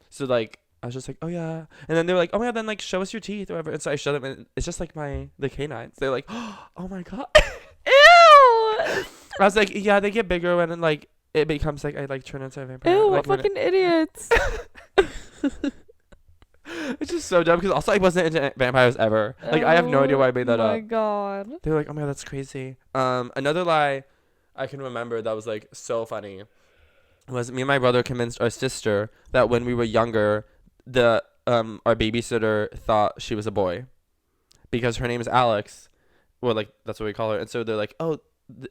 So like I was just like, oh yeah, and then they were like, oh my God, then like show us your teeth or whatever. And so I showed them, and it's just like the canines. They're like, oh my God. Ew! I was like, yeah, they get bigger when like it becomes like I like turn into a vampire. Ew, like, what fucking idiots. It's just so dumb because also I wasn't into vampires ever. Like I have no idea why I made that Oh up. my God. They were like, oh my God, that's crazy. Another lie I can remember that was like so funny was me and my brother convinced our sister that when we were younger, the our babysitter thought she was a boy because her name is Alex. Well, like that's what we call her. And so they're like, oh,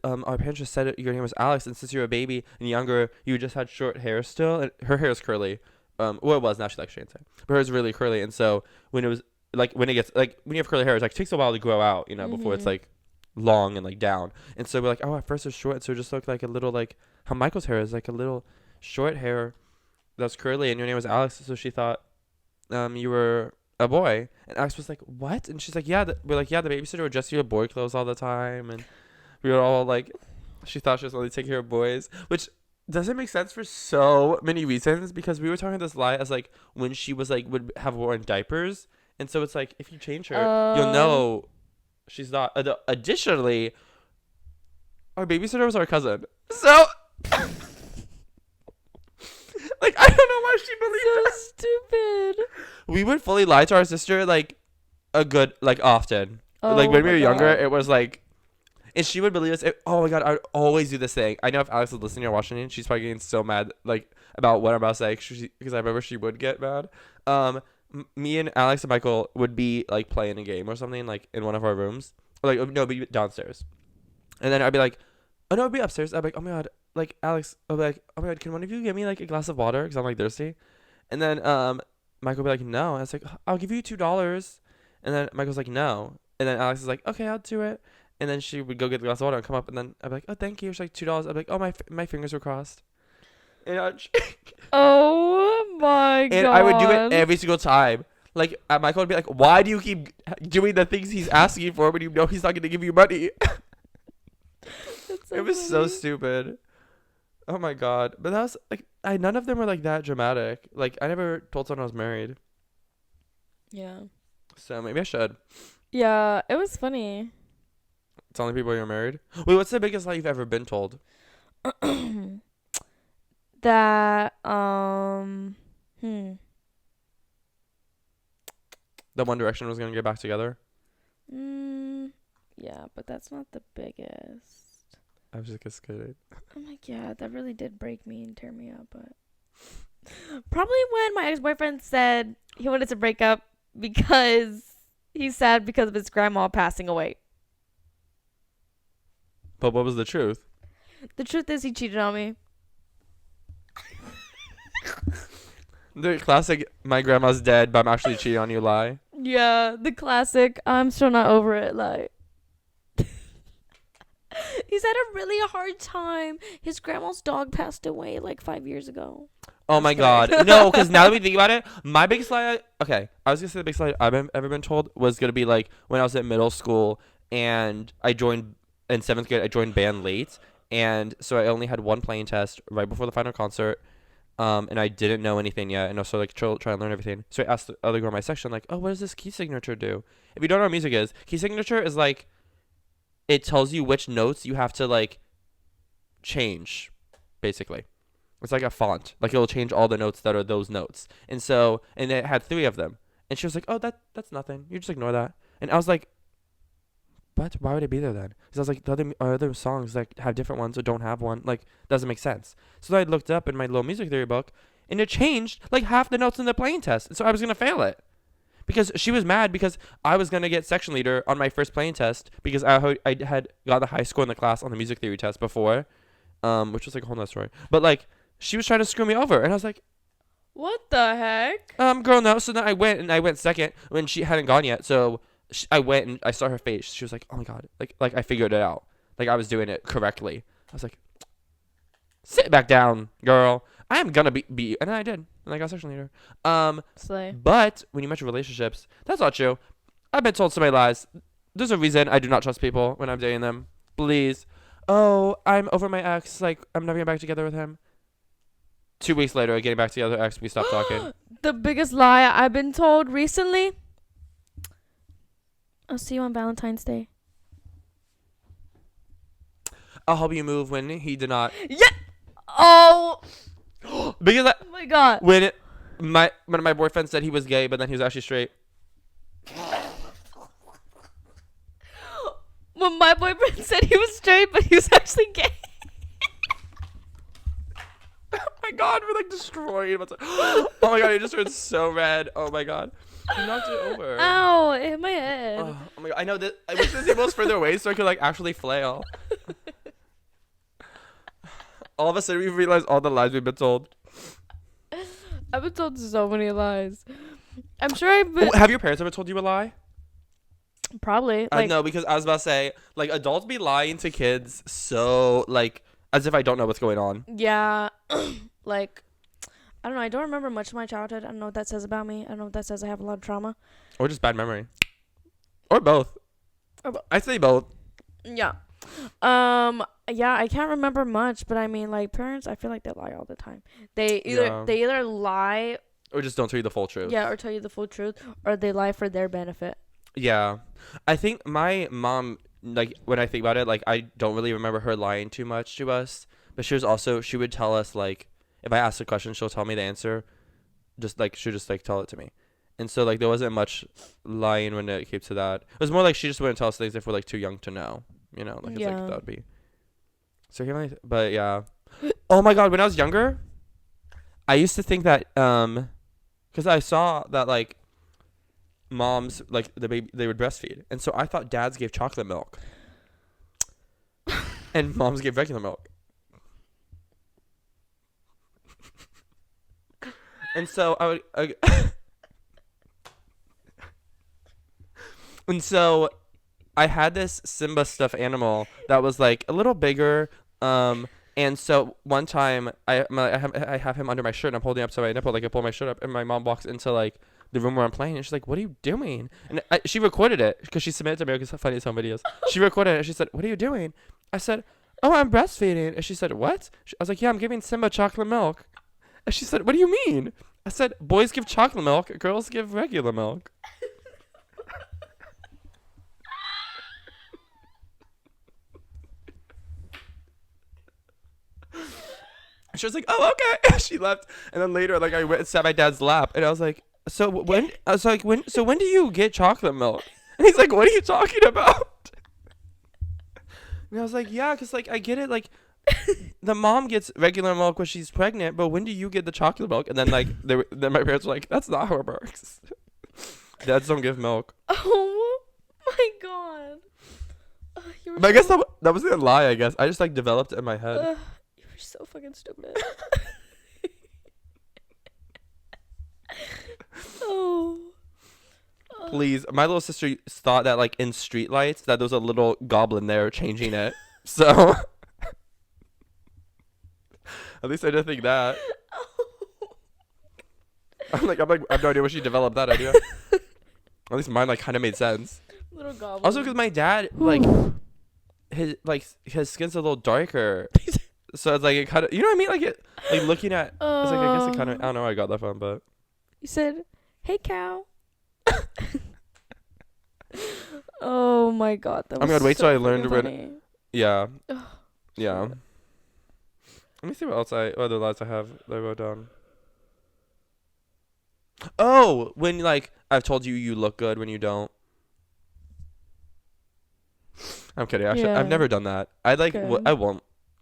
our parents just said your name was Alex, and since you're a baby and younger, you just had short hair still. And her hair is curly. Well, it was, now she likes straight hair, but hers is really curly. And so when it was like when it gets like when you have curly hair, it's like takes a while to grow out, you know, before it's like long and like down. And so we're like, oh, at first it's short, so it just looked like a little like how Michael's hair is, like a little short hair that's curly, and your name was Alex, so she thought you were a boy. And Alex was like, what? And she's like, yeah. We're like, yeah, the babysitter would dress you in boy clothes all the time, and we were all like, she thought she was only taking care of boys, which doesn't make sense for so many reasons, because we were talking this lie as like when she was like would have worn diapers, and so it's like if you change her, you'll know she's not. Additionally, our babysitter was our cousin, so like I don't know why she believed that. Stupid. We would fully lie to our sister like often. Like when we were younger, it was like, and she would believe us. Oh my god, I would always do this thing. I know if Alex is listening or watching it, she's probably getting so mad like about what I'm about to say, because I remember she would get mad. Me and Alex and Michael would be like playing a game or something like in one of our rooms, or like no, be downstairs, and then I'd be like, oh no, I'd be upstairs. I'd be like, oh my god, like Alex, I'd be like, oh my god, can one of you give me like a glass of water because I'm like thirsty, and then Michael would be like, no, and I was like, I'll give you $2, and then Michael's like, no, and then Alex is like, okay, I'll do it. And then she would go get the glass of water and come up, and then I'd be like, oh, thank you. She's like, $2. I'd be like, oh, my fingers were crossed. And Oh my god. And I would do it every single time. Like, Michael would be like, why do you keep doing the things he's asking you for when you know he's not going to give you money? So it was so stupid. Oh my god. But that was like, none of them were like that dramatic. Like, I never told someone I was married. Yeah. So maybe I should. Yeah, it was funny. Telling people you're married. Wait, what's the biggest lie you've ever been told? That That One Direction was gonna get back together. Yeah, but that's not the biggest. I was just kidding. I'm like, yeah, that really did break me and tear me up, but probably when my ex-boyfriend said he wanted to break up because he's sad because of his grandma passing away. But what was the truth? The truth is he cheated on me. The classic, my grandma's dead, but I'm actually cheating on you lie. Yeah, the classic, I'm still not over it lie. He's had a really hard time. His grandma's dog passed away like 5 years ago. Oh my god. No, because now that we think about it, my biggest lie, okay, I was going to say the biggest lie I've ever been told was going to be like when I was at middle school and I joined, in 7th grade, I joined band late. And so I only had one playing test right before the final concert. And I didn't know anything yet. And I was like, try and learn everything. So I asked the other girl in my section, like, oh, what does this key signature do? If you don't know what music is, key signature is like, it tells you which notes you have to like change, basically. It's like a font. Like it'll change all the notes that are those notes. And so, and it had 3 of them. And she was like, oh, that's nothing. You just ignore that. And I was like, what? Why would it be there then? Because I was like, the other songs that have different ones or don't have one, like, doesn't make sense. So I looked up in my little music theory book, and it changed like half the notes in the playing test. And so I was going to fail it. Because she was mad because I was going to get section leader on my first playing test because I had got the high score in the class on the music theory test before, which was like a whole nother story. But like, she was trying to screw me over, and I was like, What the heck? Girl, no. So then I went second when she hadn't gone yet. So I went and I saw her face. She was like, oh my god, like I figured it out. Like I was doing it correctly. I was like, sit back down, girl. I am gonna beat you. And then I did. And I got section leader. Slay. But when you mention relationships, that's not true. I've been told so many lies. There's a reason I do not trust people when I'm dating them. Please. Oh, I'm over my ex. Like, I'm never getting back together with him. 2 weeks later, getting back together, ex, we stopped talking. The biggest lie I've been told recently. I'll see you on Valentine's Day. I'll help you move when he did not. Yeah. Oh. Because Oh my god. when my boyfriend said he was gay, but then he was actually straight. When my boyfriend said he was straight, but he was actually gay. god, we're like destroying. Oh my god, it just turned so red. Oh my god. You knocked it over. Ow, it hit my head. Oh my god, I know that. I wish this table was further away so I could like actually flail. All of a sudden we realized all the lies we've been told. I've been told so many lies. I'm sure I've been Have your parents ever told you a lie? probably I know, because I was about to say, like, adults be lying to kids so, like, as if I don't know what's going on. yeah, like I don't know. I don't remember much of my childhood. I don't know what that says about me. I don't know what that says. I have a lot of trauma. Or just bad memory. Or both. I'd say both. Yeah. Yeah, I can't remember much, but I mean, like, parents, I feel like they lie all the time. They either lie, Or just don't tell you the full truth. yeah, or tell you the full truth, or they lie for their benefit. Yeah. I think my mom, like, when I think about it, like, I don't really remember her lying too much to us. But she would tell us, like, if I ask a question, she'll tell me the answer. She'll just, like, tell it to me. And so, like, there wasn't much lying when it came to that. It was more like she just wouldn't tell us things if we're, like, too young to know. You know? Like, it's like, that would be. So, but, yeah. Oh, my God. When I was younger, I used to think that, because I saw that, like, moms, like, the baby, they would breastfeed. And so I thought dads gave chocolate milk. And moms gave regular milk. And so and so I had this Simba stuffed animal that was like a little bigger. And so one time I have him under my shirt and I'm holding up to my nipple, like I pull my shirt up and my mom walks into like the room where I'm playing and she's like, "What are you doing?" And she recorded it because she submitted to America's Funniest Home Videos. She recorded it and she said, "What are you doing?" I said, "Oh, I'm breastfeeding." And she said, "What?" I was like, "Yeah, I'm giving Simba chocolate milk." And she said, "What do you mean?" I said, "Boys give chocolate milk, girls give regular milk." She was like, "Oh, okay." She left. And then later, like, I went and sat at my dad's lap. And I was like, when do you get chocolate milk? And he's like, "What are you talking about?" And I was like, "Yeah, because, like, I get it, like, the mom gets regular milk when she's pregnant, but when do you get the chocolate milk?" And then, like, then my parents were like, "That's not how it works. Dads don't give milk." Oh my god. But I guess that wasn't a lie, I guess. I just, like, developed it in my head. You were so fucking stupid. Oh. Please. My little sister thought that, like, in streetlights, that there was a little goblin there changing it. So, at least I didn't think that. I'm like, I have no idea where she developed that idea. At least mine, like, kind of made sense. Little goblin. Also, because my dad, like, his skin's a little darker. So it's like, it kind of, you know what I mean? Like looking at, it's like, I guess it kind of, I don't know where I got that from, but. You said, "Hey, cow." Oh my god, that was I'm gonna wait till I learn to fucking read. funny. Yeah. Ugh, Yeah. shit. Let me see what other lies I have that I wrote down. Oh, when, like, I've told you you look good when you don't. I'm kidding. Actually, Yeah. I've never done that. I like. Okay.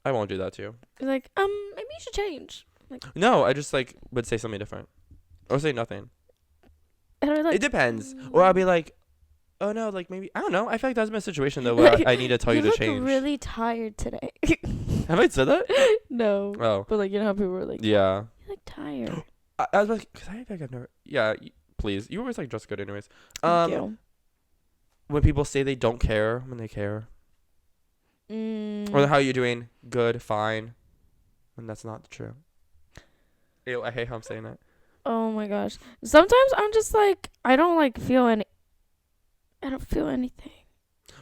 I won't do that to you. He's like, maybe you should change. Like, No, I just, like, would say something different, or say nothing. and I'm like, It depends. Or I'll be like, "Oh no, like, maybe I don't know." I feel like that's my situation though, where I need to tell you to look change. really tired today. Have I said that? No. Oh, But like, you know how people were like, yeah. "You look tired." I was like, because I feel like I've never. Yeah, please. You always like dress good, anyways. Thank you. When people say they don't care when they care, or how are you doing? Good, fine, and that's not true. Ew, I hate how I'm saying that. Oh my gosh. Sometimes I'm just like, I don't feel anything.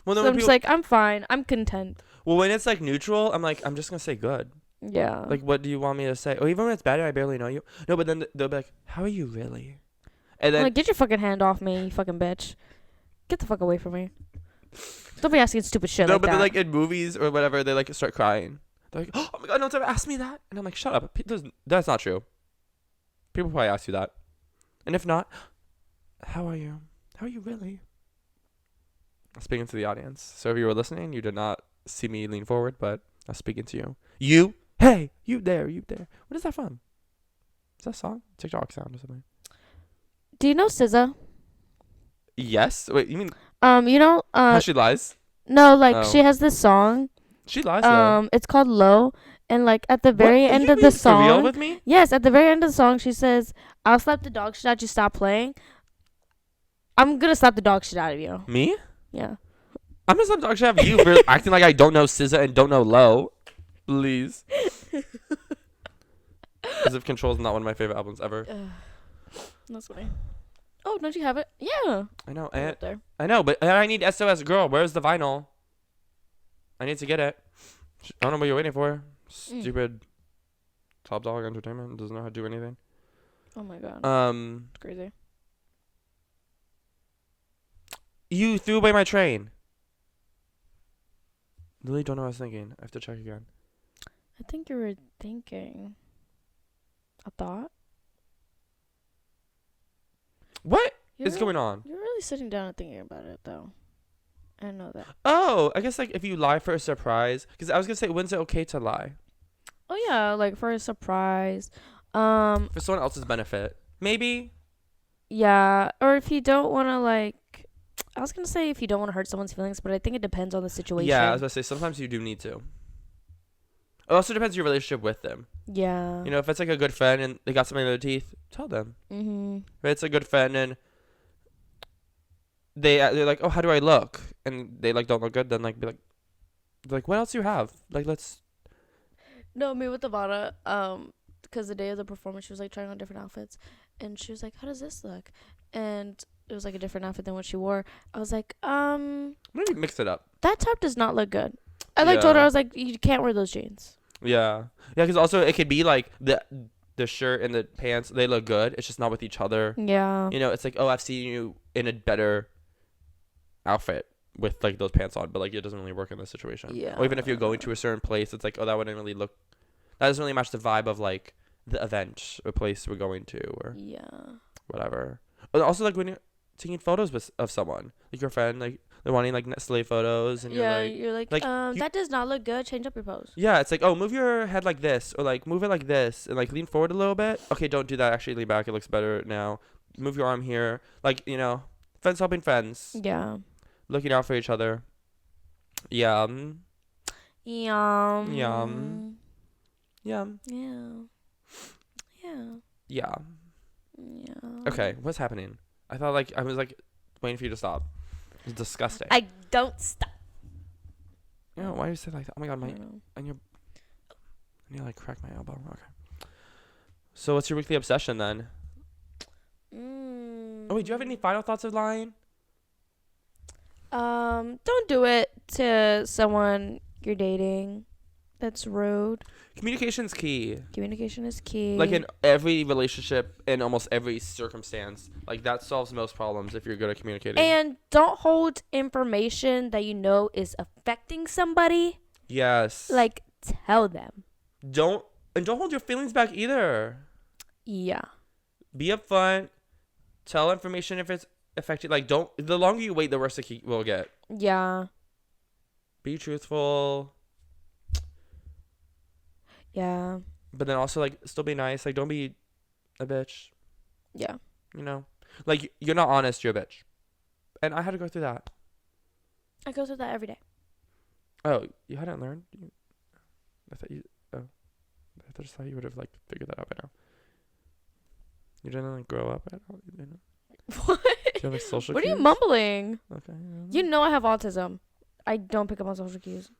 Well, So then I'm just like, I'm fine. I'm content. well, when it's like neutral, I'm like, I'm just gonna say good. Yeah. Like, what do you want me to say? Or even when it's bad and I barely know you. No, but then they'll be like, "How are you really?" And I'm then like, get your fucking hand off me, you fucking bitch. Get the fuck away from me. Don't be asking stupid shit no, like but that. then like in movies or whatever, they like start crying. They're like, "Oh my god, no one's ever asked me that," and I'm like, "Shut up. That's not true. People probably ask you that, and if not, how are you? How are you really?" I'm speaking to the audience. So if you were listening, you did not see me lean forward, but I was speaking to you. You, hey, you there, you there. What is that from? Is that a song? TikTok sound or something? Do you know SZA? Yes. Wait, you mean You know, How She Lies? no, like Oh. she has this song. She lies though. It's called Low, and like at the What? very Are end you of the being for real song, with me? yes, at the very end of the song, she says, "I'll slap the dog shit out you. Stop playing. I'm gonna slap the dog shit out of you." Me? Yeah. I'm just talking shit out of you for acting like I don't know SZA and don't know Low. Please. As if Control's not one of my favorite albums ever. That's funny. Oh, don't you have it? Yeah. I know. Right up there. I know, but I need SOS Girl. Where's the vinyl? I need to get it. I don't know what you're waiting for. Stupid Top Dog Entertainment doesn't know how to do anything. Oh my god. It's crazy. You threw away my train. Literally don't know what I was thinking. I have to check again. I think you were thinking a thought. What You're is going on? You're really sitting down and thinking about it, though. I know that. Oh, I guess like if you lie for a surprise, because I was gonna say, when's it okay to lie Oh yeah, like for a surprise. for someone else's benefit? Maybe. Yeah, or if you don't want to like, I was gonna say if you don't want to hurt someone's feelings, but I think it depends on the situation. Yeah, I was gonna say sometimes you do need to. It also depends on your relationship with them. Yeah. You know, if it's like a good friend and they got something in their teeth, tell them. Mhm. If it's a good friend and they're like, oh, how do I look? And they like don't look good, then like be like, what else do you have? Like, let's. No, me with Ivana, because the day of the performance, she was like trying on different outfits, and she was like, "How does this look?" And it was like a different outfit than what she wore. I was like, Maybe mix it up. that top does not look good. I like told her, I was like, you can't wear those jeans. Yeah, because also it could be like the shirt and the pants, they look good. It's just not with each other. Yeah. You know, it's like, oh, I've seen you in a better outfit with like those pants on, but like it doesn't really work in this situation. Yeah. Or even if you're going to a certain place, it's like, oh, that wouldn't really look. That doesn't really match the vibe of like the event or place we're going to or Yeah. whatever. And also like when you're taking photos of someone, like your friend, like they're wanting like sleigh photos, and Yeah, you're like, that does not look good. Change up your pose. yeah, it's like, oh, move your head like this, or like move it like this, and like lean forward a little bit. Okay, don't do that. Actually, lean back. It looks better now. Move your arm here. Like, you know, friends helping friends, Yeah. looking out for each other. Yeah. Yum. Yum. Yeah. Yeah. Yeah. Yeah. Yeah. Okay, what's happening? I thought like I was like waiting for you to stop. It's disgusting. I don't stop. You know, why do you say like that? Oh my god, I my don't know. I need to like crack my elbow. Okay. So what's your weekly obsession then? Oh wait, do you have any final thoughts of lying? Don't do it to someone you're dating. That's rude. Communication's key. Communication is key. Like in every relationship, in almost every circumstance, like that solves most problems if you're good at communicating. And don't hold information that you know is affecting somebody. Yes. Like, tell them. Don't hold your feelings back either. Yeah. Be upfront. Tell information if it's affected. Like, don't. The longer you wait, the worse it will get. Yeah. Be truthful. Yeah. But then also, like, still be nice. Like, don't be a bitch. Yeah. You know? Like, you're not honest, you're a bitch. And I had to go through that. I go through that every day. Oh, you hadn't learned? I thought you... Oh. I just thought you would have, like, figured that out by now. You didn't, like, grow up at all? You didn't? What? Do you have, like, social What are cues? you mumbling? Okay. You know I have autism. I don't pick up on social cues.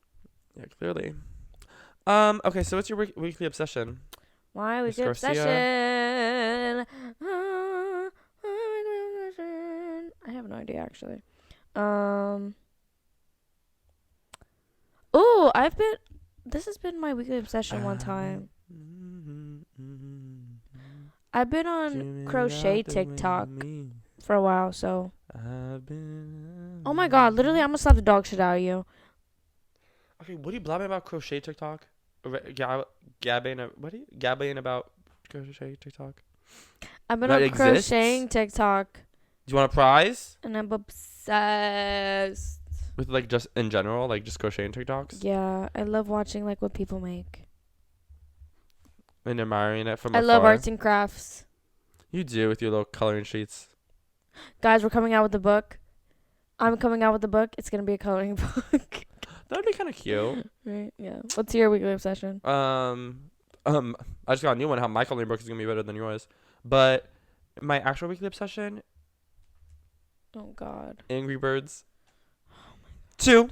Yeah, clearly. Okay, so what's your weekly obsession? My Miss weekly Garcia? obsession. I have no idea actually. Oh, this has been my weekly obsession one time. I've been on crochet TikTok for a while, so. Oh my god, literally I'm gonna slap the dog shit out of you. Okay, what are you blabbing about crochet TikTok? Gabby and about crochet TikTok? I've been That on exists? crocheting TikTok Do you want a prize? and I'm obsessed. With like just in general, like just crocheting TikToks? Yeah, I love watching like what people make. and admiring it from I afar. love arts and crafts. You do with your little coloring sheets. Guys, we're coming out with the book. I'm coming out with the book. It's gonna be a coloring book. That'd be kind of cute. Right? Yeah. What's your weekly obsession? I just got a new one. How my coloring book is gonna be better than yours, but my actual weekly obsession: Oh God. Angry Birds 2.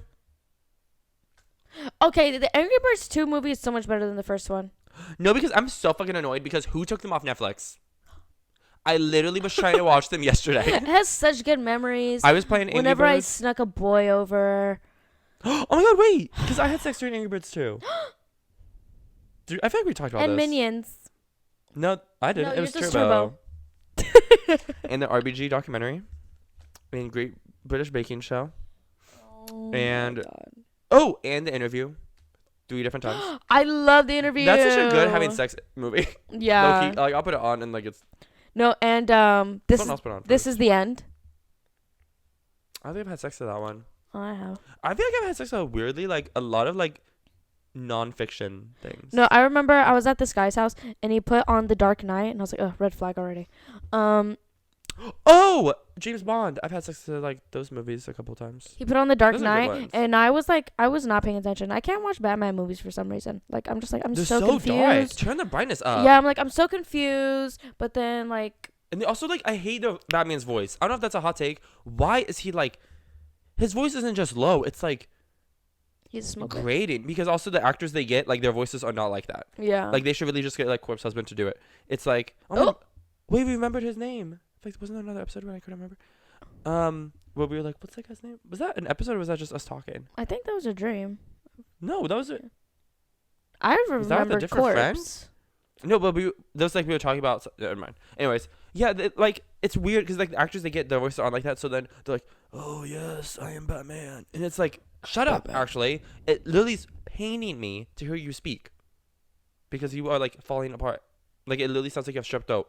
Okay, the Angry Birds 2 movie is so much better than the first one. No, because I'm so fucking annoyed because who took them off Netflix? I literally was trying to watch them yesterday. It has such good memories. I was playing Angry Whenever I Birds. snuck a boy over. Oh my god, wait! Because I had sex during Angry Birds 2. Dude, I feel like we talked about And this. Minions. No, I didn't. No, It was yours was Turbo. And the RBG documentary. And Great British Baking Show. Oh And- my God. Oh, and The Interview. 3 different times. I love the interview. That's such a good having sex movie. Yeah. Low-key, like, I'll put it on and like it's... No, and this Someone else put it on this first. is the end. I think I've had sex to that one. I have. I feel like I've had sex to weirdly like a lot of like non-fiction things. No, I remember I was at this guy's house and he put on The Dark Knight and I was like, oh, red flag already. Oh, James Bond. I've had sex to like those movies a couple times. He put on The Dark Those are good Knight ones. and I was like, I was not paying attention. I can't watch Batman movies for some reason. Like, I'm just like, I'm They're so so dark. confused. Turn the brightness up. Yeah, I'm like, I'm so confused. But then, like, And they also like I hate the Batman's voice. I don't know if that's a hot take. Why is he like his voice isn't just low, it's like he's a smoker. grating because also the actors they get like their voices are not like that. Yeah. Like they should really just get like Corpse Husband to do it. It's like wait, we remembered his name. Like wasn't there another episode where I couldn't remember? Where we were like, what's that guy's name? Was that an episode or was that just us talking? I think that was a dream. No, that was it. I that with a remember different friend? Corpse. No, but that was like we were talking about. Never mind. Anyways, yeah, like it's weird because like the actors they get their voices on like that, so then they're like, "Oh yes, I am Batman," and it's like, shut up. Batman. Actually, it literally's paining me to hear you speak because you are like falling apart. Like it literally sounds like you have strep throat.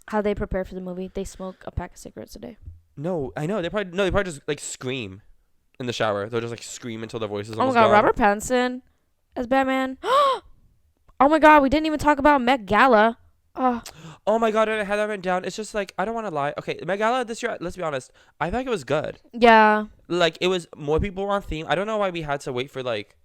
How they prepare for the movie? They smoke a pack of cigarettes a day. No, I know they probably just like scream in the shower. They'll just like scream until their voice is Oh my almost God, gone. Robert Pattinson as Batman. Oh my God, we didn't even talk about Met Gala. Oh my god, I had that written down. It's just like I don't want to lie. Okay, Met Gala this year. Let's be honest. I think it was good. Yeah. Like it was more people were on theme. I don't know why we had to wait for like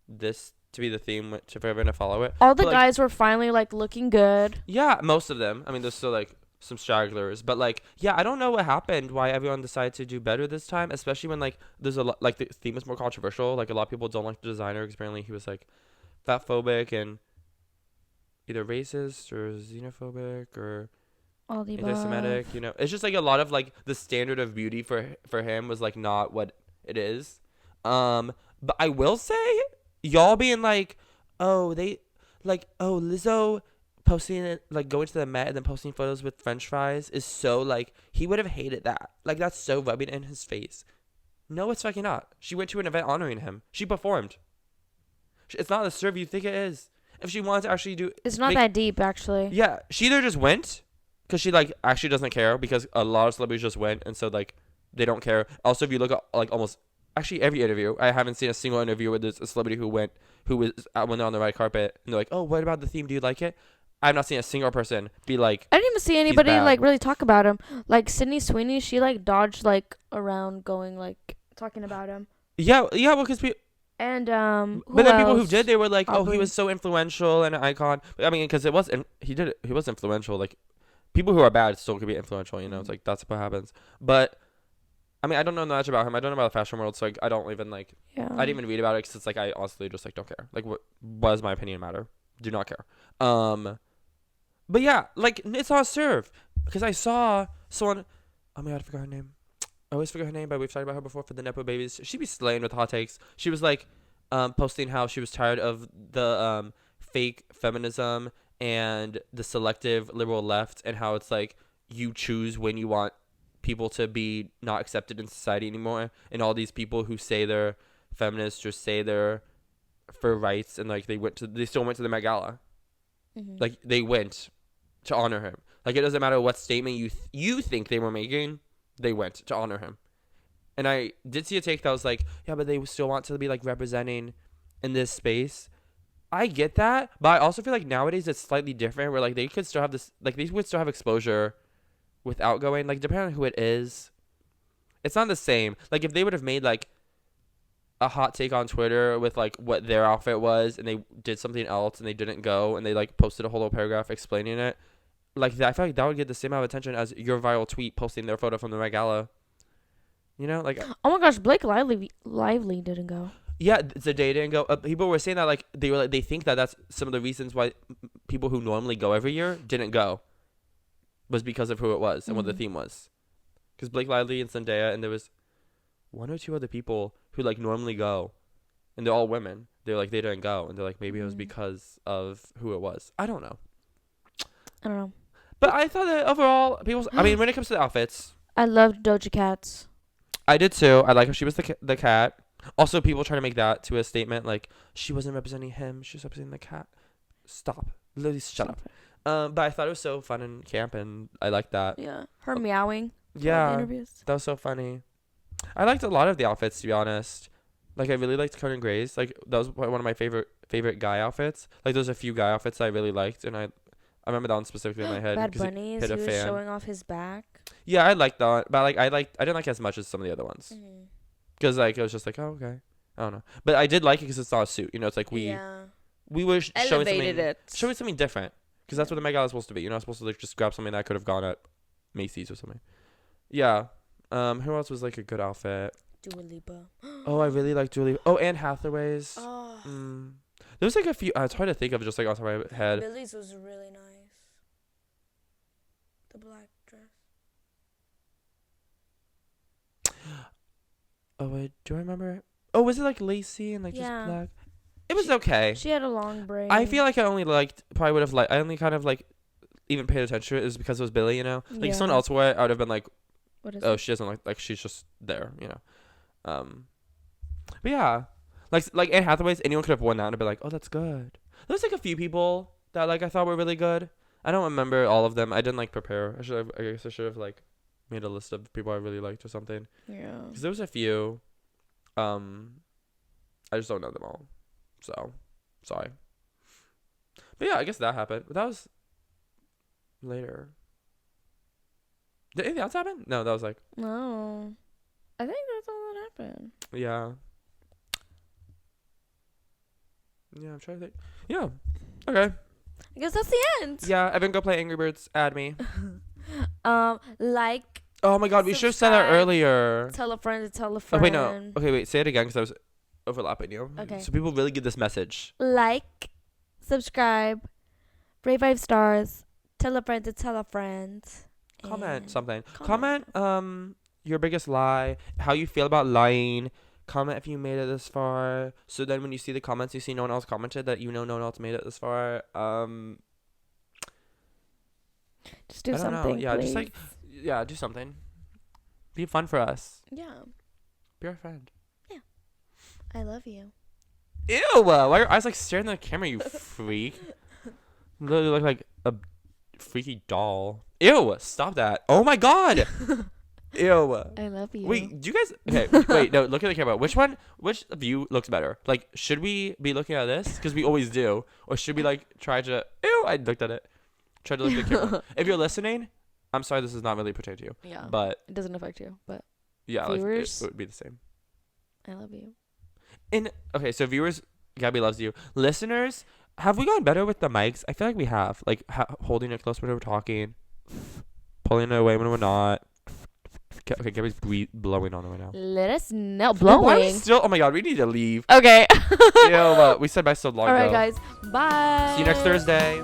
this to be the theme for everyone to follow it. All the But, like, guys were finally like looking good. yeah, most of them. I mean, there's still like some stragglers, but like yeah, I don't know what happened. Why everyone decided to do better this time, especially when like there's a lot like the theme is more controversial. Like a lot of people don't like the designer because apparently he was like fat phobic and either racist or xenophobic or All the above. anti-Semitic, you know, it's just like a lot of like the standard of beauty for him was like not what it is. But I will say, y'all being like, oh Lizzo posting it like going to the Met and then posting photos with French fries is so like he would have hated that. Like that's so rubbing in his face. No, it's fucking not. She went to an event honoring him. She performed. It's not the serve you think it is. If she wanted to actually do, It's not make- that deep, actually. yeah, she either just went because she like actually doesn't care because a lot of celebrities just went and so like they don't care. Also, if you look at like almost actually every interview, I haven't seen a single interview where there's a celebrity who was when they're on the red carpet and they're like, oh, what about the theme? Do you like it? I've not seen a single person be like, I didn't even see anybody bad. like really talk about him. Like Sydney Sweeney, she like dodged like around going like talking about him. yeah, well, because And but then people who else? did, they were like, oh, he Aubrey. was so influential and an icon. But, I mean, because he was influential. Like, people who are bad still could be influential, you know? It's like, that's what happens. But, I mean, I don't know much about him. I don't know about the fashion world, so like, I don't even, like, Yeah. I didn't even read about it because it's like, I honestly just, like, don't care. Like, what does my opinion matter? Do not care. But yeah, like, it's not a serve. Because I saw someone, oh my god, I forgot her name. I always forget her name, but we've talked about her before for the Nepo babies. She'd be slaying with hot takes. She was like, posting how she was tired of the fake feminism and the selective liberal left, and how it's like you choose when you want people to be not accepted in society anymore, and all these people who say they're feminists or say they're for rights, and like they still went to the Met Gala, Mhm. like they went to honor him. Like it doesn't matter what statement you think they were making, they went to honor him. And I did see a take that was like, yeah, but they still want to be like representing in this space. I get that, but I also feel like nowadays it's slightly different. Where like they could still have this, like they would still have exposure without going. Like depending on who it is, it's not the same. Like if they would have made like a hot take on Twitter with like what their outfit was, and they did something else and they didn't go, and they like posted a whole little paragraph explaining it, like that, I feel like that would get the same amount of attention as your viral tweet posting their photo from the Met Gala. You know, like Oh my gosh, Blake Lively didn't go. yeah, the day didn't go. People were saying that like they think that that's some of the reasons why people who normally go every year didn't go, was because of who it was and what the theme was. Because Blake Lively and Zendaya, and there was one or two other people who like normally go, and they're all women. They're like they didn't go, and they're like maybe it was because of who it was. I don't know. But I thought that overall, I mean, when it comes to the outfits, I loved Doja Cat's. I did too. I like how she was the cat. Also, people trying to make that to a statement like she wasn't representing him; she was representing the cat. Stop. Literally, shut up. But I thought it was so fun and camp, and I liked that. Yeah, her meowing. Yeah, Interviews. that was so funny. I liked a lot of the outfits, to be honest. Like I really liked Conan Gray's. Like that was one of my favorite guy outfits. Like there's a few guy outfits I really liked, and I remember that one specifically in my head. Bad 'cause it Bunny's. hit He a was fan. showing off his back. Yeah, I liked that, but like I didn't like it as much as some of the other ones, because like it was just like, oh okay, I don't know. But I did like it because it's not a suit. You know, it's like we were showing something different, because that's what the Met Gala is supposed to be. You're not supposed to like just grab something that could have gone at Macy's or something. Yeah. Who else was like a good outfit? Dua Lipa. Oh, I really like Dua Lipa. Oh, Anne Hathaway's. Oh. There was like a few. It's hard to think of just like off the top of my head. Billy's was really nice. The black dress. Oh wait, do I remember? Oh, was it like lacy and like Yeah. just black? It was okay. She had a long braid. I feel like I only probably would have liked. I only kind of like even paid attention to it is because it was Billy. You know, like if someone else wore it, I would have been like, What is oh, it? she doesn't like she's just there. You know. But yeah, like Anne Hathaway's, anyone could have worn that and be like, oh, that's good. There's like a few people that like I thought were really good. I don't remember all of them. I didn't like prepare. I guess I should have like made a list of people I really liked or something. Yeah. Because there was a few. I just don't know them all. So, sorry. But yeah, I guess that happened. But that was later. Did anything else happen? No, that was like. No. I think that's all that happened. Yeah. Yeah, I'm trying to think. Yeah. Okay. I guess that's the end. Yeah, Evan, go play Angry Birds. Add me. Like. Oh my god, we should have said that Subscribe. earlier. Tell a friend to tell a Oh, friend. wait, no. Okay, wait, say it again because I was overlapping you. Okay. So people really get this message. Like, subscribe, rate 5 stars, tell a friend to tell a friend. Comment and something. Comment your biggest lie, how you feel about lying. Comment if you made it this far. So then when you see the comments, you see no one else commented that you know no one else made it this far. Just do I don't something. know. Yeah, please. just like do something. Be fun for us. Yeah. Be our friend. I love you. Ew! Why are your eyes like staring at the camera, you freak? You literally look like a freaky doll. Ew! Stop that. Oh my god! Ew. I love you. Wait, do you guys? Okay, wait. No, look at the camera. Which view looks better? Like, should we be looking at this? Because we always do. Or should we like try to? Ew! I looked at it. Try to look at the camera. If you're listening, I'm sorry. This does not really pertain to you. Yeah. But it doesn't affect you. But yeah, like viewers, it would be the same. I love you. Okay, so viewers, Gabby loves you. Listeners, have we gotten better with the mics? I feel like we have. Like holding it close when we're talking, pulling it away when we're not. Okay, Gabby's blowing on it right now. Let us know. Why are we Blowing. still? Oh my god, we need to leave. Okay. Yo, we said bye so long All ago. right, guys. Bye. See you next Thursday.